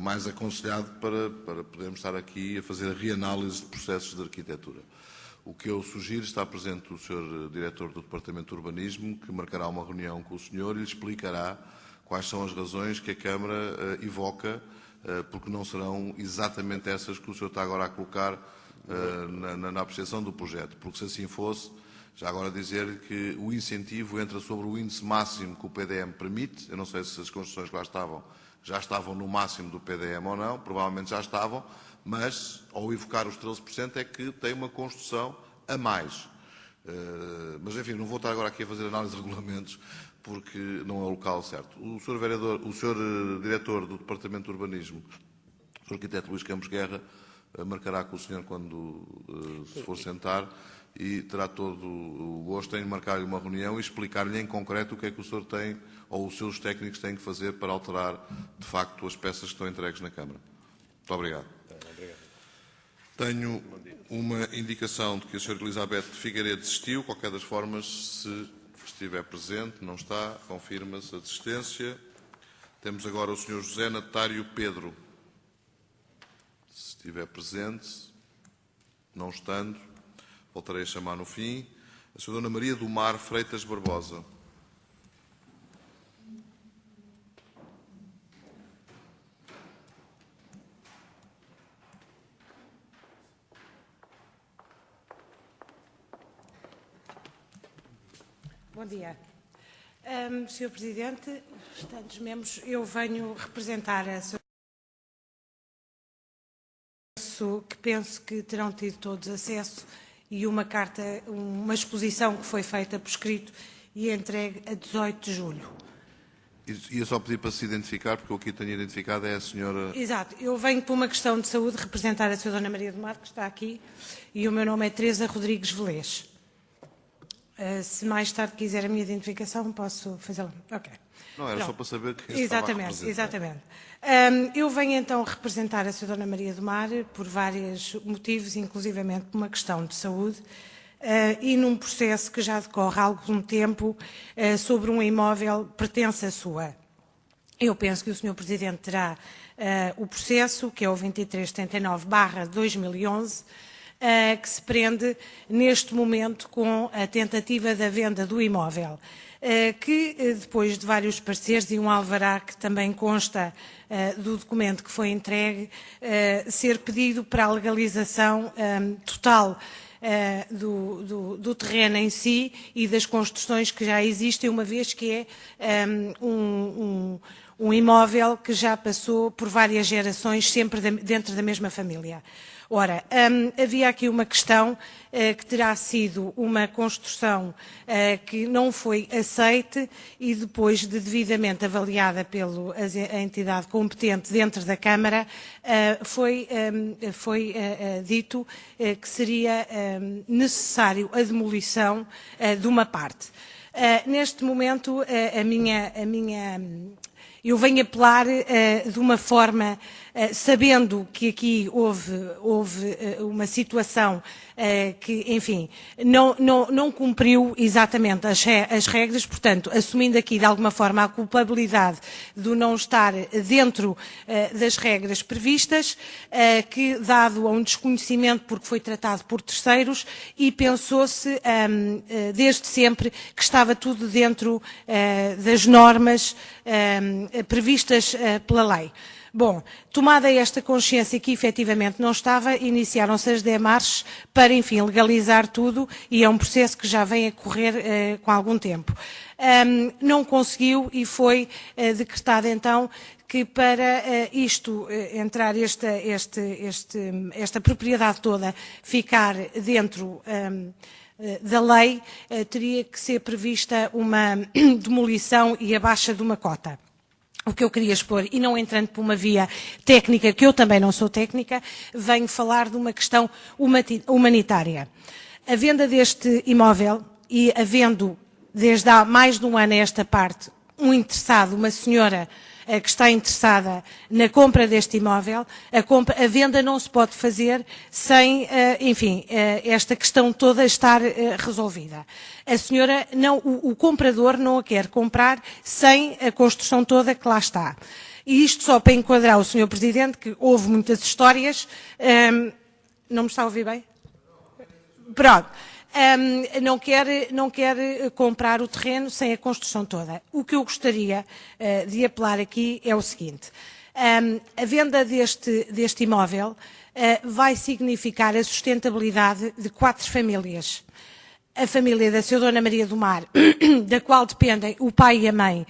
Speaker 2: mais aconselhado para podermos estar aqui a fazer a reanálise de processos de arquitetura. O que eu sugiro, está presente o Sr. Diretor do Departamento de Urbanismo, que marcará uma reunião com o senhor e lhe explicará quais são as razões que a Câmara evoca, porque não serão exatamente essas que o senhor está agora a colocar na apreciação do projeto. Porque se assim fosse, já agora dizer que o incentivo entra sobre o índice máximo que o PDM permite. Eu não sei se as construções que lá estavam já estavam no máximo do PDM ou não, provavelmente já estavam, mas ao evocar os 13% é que tem uma construção a mais. Mas enfim, não vou estar agora aqui a fazer análise de regulamentos, porque não é o local certo. O Sr. Diretor do Departamento de Urbanismo, o Sr. Arquiteto Luís Campos Guerra, marcará com o senhor quando se for sentar e terá todo o gosto em marcar-lhe uma reunião e explicar-lhe em concreto o que é que o senhor tem ou os seus técnicos têm que fazer para alterar, de facto, as peças que estão entregues na Câmara. Muito obrigado. Tenho uma indicação de que a Sra. Elizabeth Figueiredo desistiu. Qualquer das formas, se estiver presente, não está, confirma-se a desistência. Temos agora o Sr. José Natário Pedro. Se estiver presente, não estando, voltarei a chamar no fim. A Sra. Dona Maria do Mar Freitas Barbosa.
Speaker 9: Bom dia. Sr. Presidente, restantes membros, eu venho representar a que penso que terão tido todos acesso e uma carta, uma exposição que foi feita por escrito e entregue a 18 de julho.
Speaker 2: Ia só pedir para se identificar, porque eu aqui tenho identificado é a senhora...
Speaker 9: Exato. Eu venho por uma questão de saúde representar a Sra. Dona Maria do Mar, que está aqui, e o meu nome é Teresa Rodrigues Velez. Se mais tarde quiser a minha identificação, posso fazê-la. Ok.
Speaker 2: Não, era
Speaker 9: Pronto.
Speaker 2: só para saber que
Speaker 9: Exatamente, exatamente. Eu venho então representar a Sra. Dona Maria do Mar por vários motivos, inclusivamente por uma questão de saúde, e num processo que já decorre há algum tempo sobre um imóvel que pertence à sua. Eu penso que o Sr. Presidente terá o processo, que é o 2379/2011, que se prende neste momento com a tentativa da venda do imóvel, que depois de vários pareceres e um alvará que também consta do documento que foi entregue, ser pedido para a legalização total do terreno em si e das construções que já existem, uma vez que é um imóvel que já passou por várias gerações, sempre dentro da mesma família. Ora, havia aqui uma questão que terá sido uma construção que não foi aceite e depois de devidamente avaliada pela entidade competente dentro da Câmara, foi dito que seria necessário a demolição de uma parte. Neste momento, eu venho apelar de uma forma, sabendo que aqui houve uma situação que, enfim, não cumpriu exatamente as regras, portanto, assumindo aqui de alguma forma a culpabilidade do não estar dentro das regras previstas, que dado a um desconhecimento porque foi tratado por terceiros e pensou-se desde sempre que estava tudo dentro das normas previstas pela lei. Bom, tomada esta consciência que efetivamente não estava, iniciaram-se as démarches para, enfim, legalizar tudo e é um processo que já vem a correr com algum tempo. Não conseguiu e foi decretado então que para entrar esta propriedade toda ficar dentro da lei, teria que ser prevista uma demolição e a baixa de uma cota. O que eu queria expor, e não entrando por uma via técnica, que eu também não sou técnica, venho falar de uma questão humanitária. A venda deste imóvel, e havendo desde há mais de um ano a esta parte, um interessado, uma senhora que está interessada na compra deste imóvel, a venda não se pode fazer sem, enfim, esta questão toda estar resolvida. A senhora, o comprador não a quer comprar sem a construção toda que lá está. E isto só para enquadrar o Sr. Presidente, que houve muitas histórias. Não me está a ouvir bem? Pronto. Não quer comprar o terreno sem a construção toda. O que eu gostaria de apelar aqui é o seguinte. A venda deste imóvel vai significar a sustentabilidade de 4 famílias. A família da Sra. Dona Maria do Mar, da qual dependem o pai e a mãe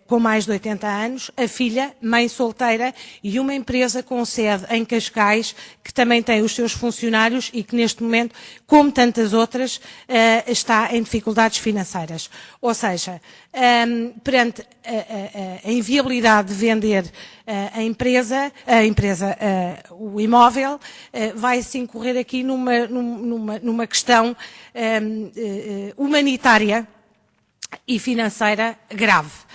Speaker 9: com mais de 80 anos, a filha, mãe solteira e uma empresa com sede em Cascais, que também tem os seus funcionários e que neste momento, como tantas outras, está em dificuldades financeiras. Ou seja, perante a inviabilidade de vender o imóvel, vai-se incorrer aqui numa questão humanitária e financeira grave.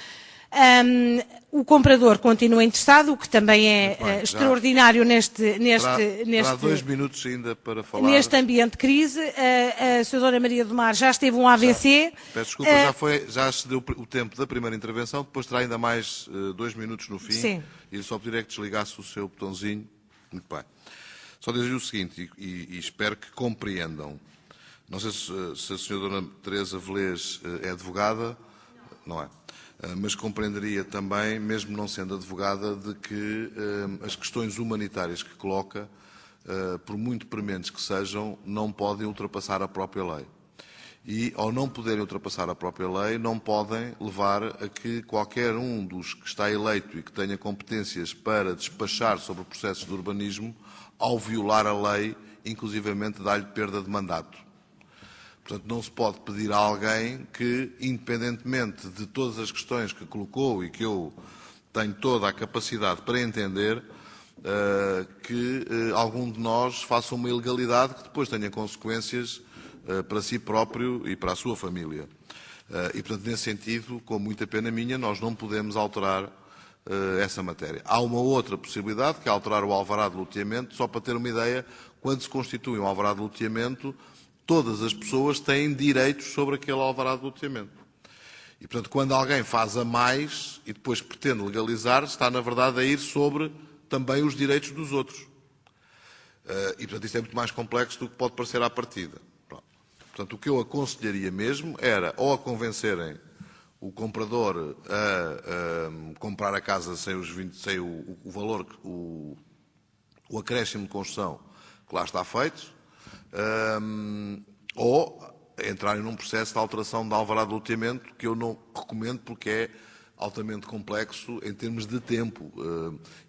Speaker 9: O comprador continua interessado, o que também é extraordinário
Speaker 2: Terá 2 minutos ainda para falar.
Speaker 9: Neste ambiente de crise. A Sra. Dona Maria do Mar já esteve um AVC.
Speaker 2: Peço desculpa, já excedeu o tempo da primeira intervenção, depois terá ainda mais 2 minutos no fim. Sim. E só pedir é que desligasse o seu botãozinho. Muito bem. Só dizer o seguinte, e espero que compreendam. Não sei se a Sra. Dona Teresa Velez é advogada, não é? Mas compreenderia também, mesmo não sendo advogada, de que as questões humanitárias que coloca, por muito prementes que sejam, não podem ultrapassar a própria lei. E, ao não poderem ultrapassar a própria lei, não podem levar a que qualquer um dos que está eleito e que tenha competências para despachar sobre processos de urbanismo, ao violar a lei, inclusivamente dá-lhe perda de mandato. Portanto, não se pode pedir a alguém que, independentemente de todas as questões que colocou e que eu tenho toda a capacidade para entender, que algum de nós faça uma ilegalidade que depois tenha consequências para si próprio e para a sua família. E, portanto, nesse sentido, com muita pena minha, nós não podemos alterar essa matéria. Há uma outra possibilidade, que é alterar o alvará de loteamento. Só para ter uma ideia, quando se constitui um alvará de loteamento, todas as pessoas têm direitos sobre aquele alvará de loteamento. E, portanto, quando alguém faz a mais e depois pretende legalizar, está, na verdade, a ir sobre também os direitos dos outros. E, portanto, isto é muito mais complexo do que pode parecer à partida. Pronto. Portanto, o que eu aconselharia mesmo era ou a convencerem o comprador a comprar a casa sem o valor, o acréscimo de construção que lá está feito, ou entrarem num processo de alteração de alvará de loteamento, que eu não recomendo porque é altamente complexo em termos de tempo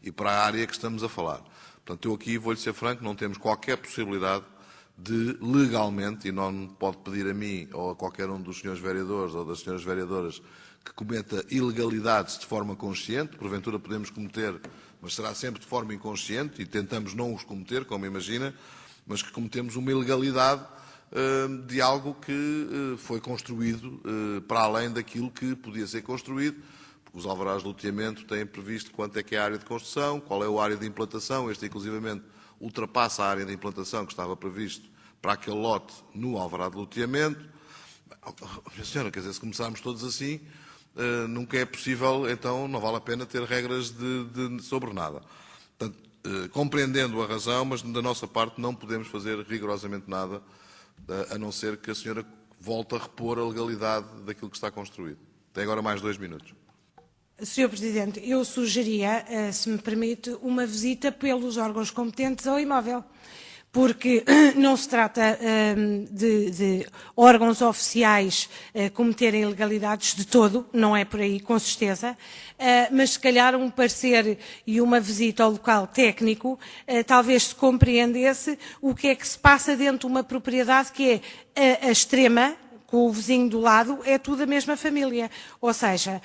Speaker 2: e para a área que estamos a falar. Portanto, eu aqui vou-lhe ser franco, não temos qualquer possibilidade de legalmente, e não pode pedir a mim ou a qualquer um dos senhores vereadores ou das senhoras vereadoras que cometa ilegalidades de forma consciente, porventura podemos cometer, mas será sempre de forma inconsciente e tentamos não os cometer, como imagina, mas que cometemos uma ilegalidade de algo que foi construído para além daquilo que podia ser construído, porque os alvarás de loteamento têm previsto quanto é que é a área de construção, qual é a área de implantação, este inclusivamente ultrapassa a área de implantação que estava previsto para aquele lote no alvará de loteamento. Minha senhora, quer dizer, se começarmos todos assim, nunca é possível, então não vale a pena ter regras sobre nada. Portanto, compreendendo a razão, mas da nossa parte não podemos fazer rigorosamente nada, a não ser que a senhora volte a repor a legalidade daquilo que está construído. Tem agora mais 2 minutos.
Speaker 9: Sr. Presidente, eu sugeria, se me permite, uma visita pelos órgãos competentes ao imóvel, porque não se trata de órgãos oficiais cometerem ilegalidades de todo, não é por aí, com certeza, mas se calhar um parecer e uma visita ao local técnico talvez se compreendesse o que é que se passa dentro de uma propriedade que é a extrema, com o vizinho do lado, é tudo a mesma família. Ou seja,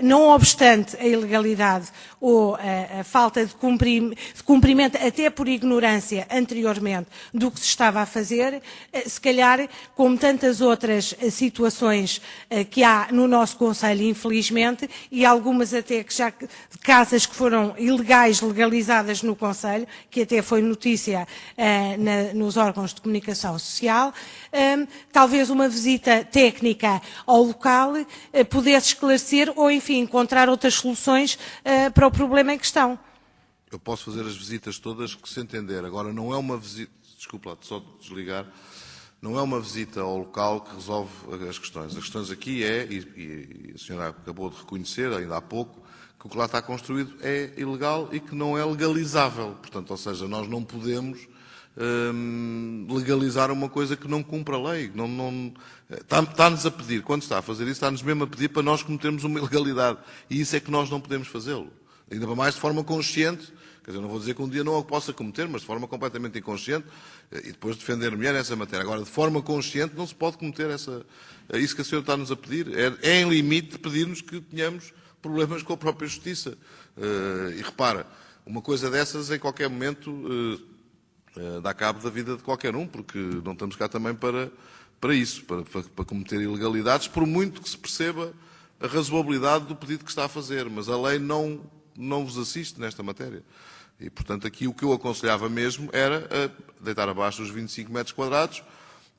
Speaker 9: não obstante a ilegalidade ou a falta de cumprimento, até por ignorância anteriormente, do que se estava a fazer, se calhar, como tantas outras situações que há no nosso Conselho, infelizmente, e algumas até que já casas que foram ilegais legalizadas no Conselho, que até foi notícia nos órgãos de comunicação social, talvez uma visita técnica ao local pudesse esclarecer ou, enfim, encontrar outras soluções para o problema em questão.
Speaker 2: Eu posso fazer as visitas todas que se entender. Agora, não é uma visita... Desculpa lá, só desligar. Não é uma visita ao local que resolve as questões. As questões aqui e a senhora acabou de reconhecer, ainda há pouco, que o que lá está construído é ilegal e que não é legalizável. Portanto, ou seja, nós não podemos legalizar uma coisa que não cumpre a lei. Está-nos a pedir, quando está a fazer isso, está-nos mesmo a pedir para nós cometermos uma ilegalidade. E isso é que nós não podemos fazê-lo. Ainda para mais de forma consciente. Quer dizer, não vou dizer que um dia não a possa cometer, mas de forma completamente inconsciente, e depois defender-me nessa matéria. Agora, de forma consciente, não se pode cometer isso que a senhora está-nos a pedir. É em limite pedir-nos que tenhamos problemas com a própria justiça. E repara, uma coisa dessas, em qualquer momento, dá cabo da vida de qualquer um, porque não estamos cá também para isso, para cometer ilegalidades, por muito que se perceba a razoabilidade do pedido que está a fazer. Mas a lei não vos assiste nesta matéria. E, portanto, aqui o que eu aconselhava mesmo era deitar abaixo os 25 metros quadrados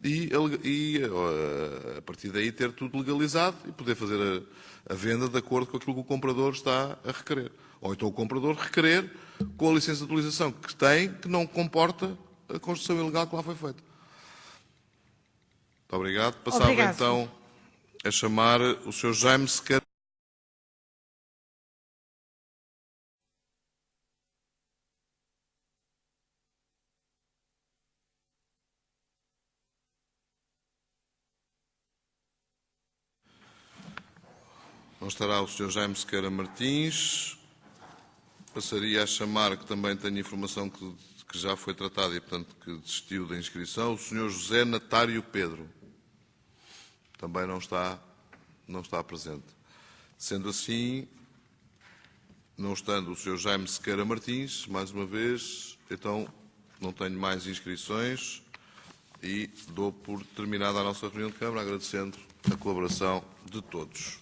Speaker 2: e a partir daí ter tudo legalizado e poder fazer a venda de acordo com aquilo que o comprador está a requerer. Ou então o comprador requerer com a licença de utilização que tem, que não comporta a construção ilegal que lá foi feita. Muito obrigado. Passava então a chamar o Sr. Jaime Sequeira. Não estará o Sr. Jaime Sequeira Martins. Passaria a chamar, que também tenho informação que já foi tratada e, portanto, que desistiu da inscrição, o Sr. José Natário Pedro. também não está presente. Sendo assim, não estando o Sr. Jaime Sequeira Martins, mais uma vez, então não tenho mais inscrições e dou por terminada a nossa reunião de Câmara, agradecendo a colaboração de todos.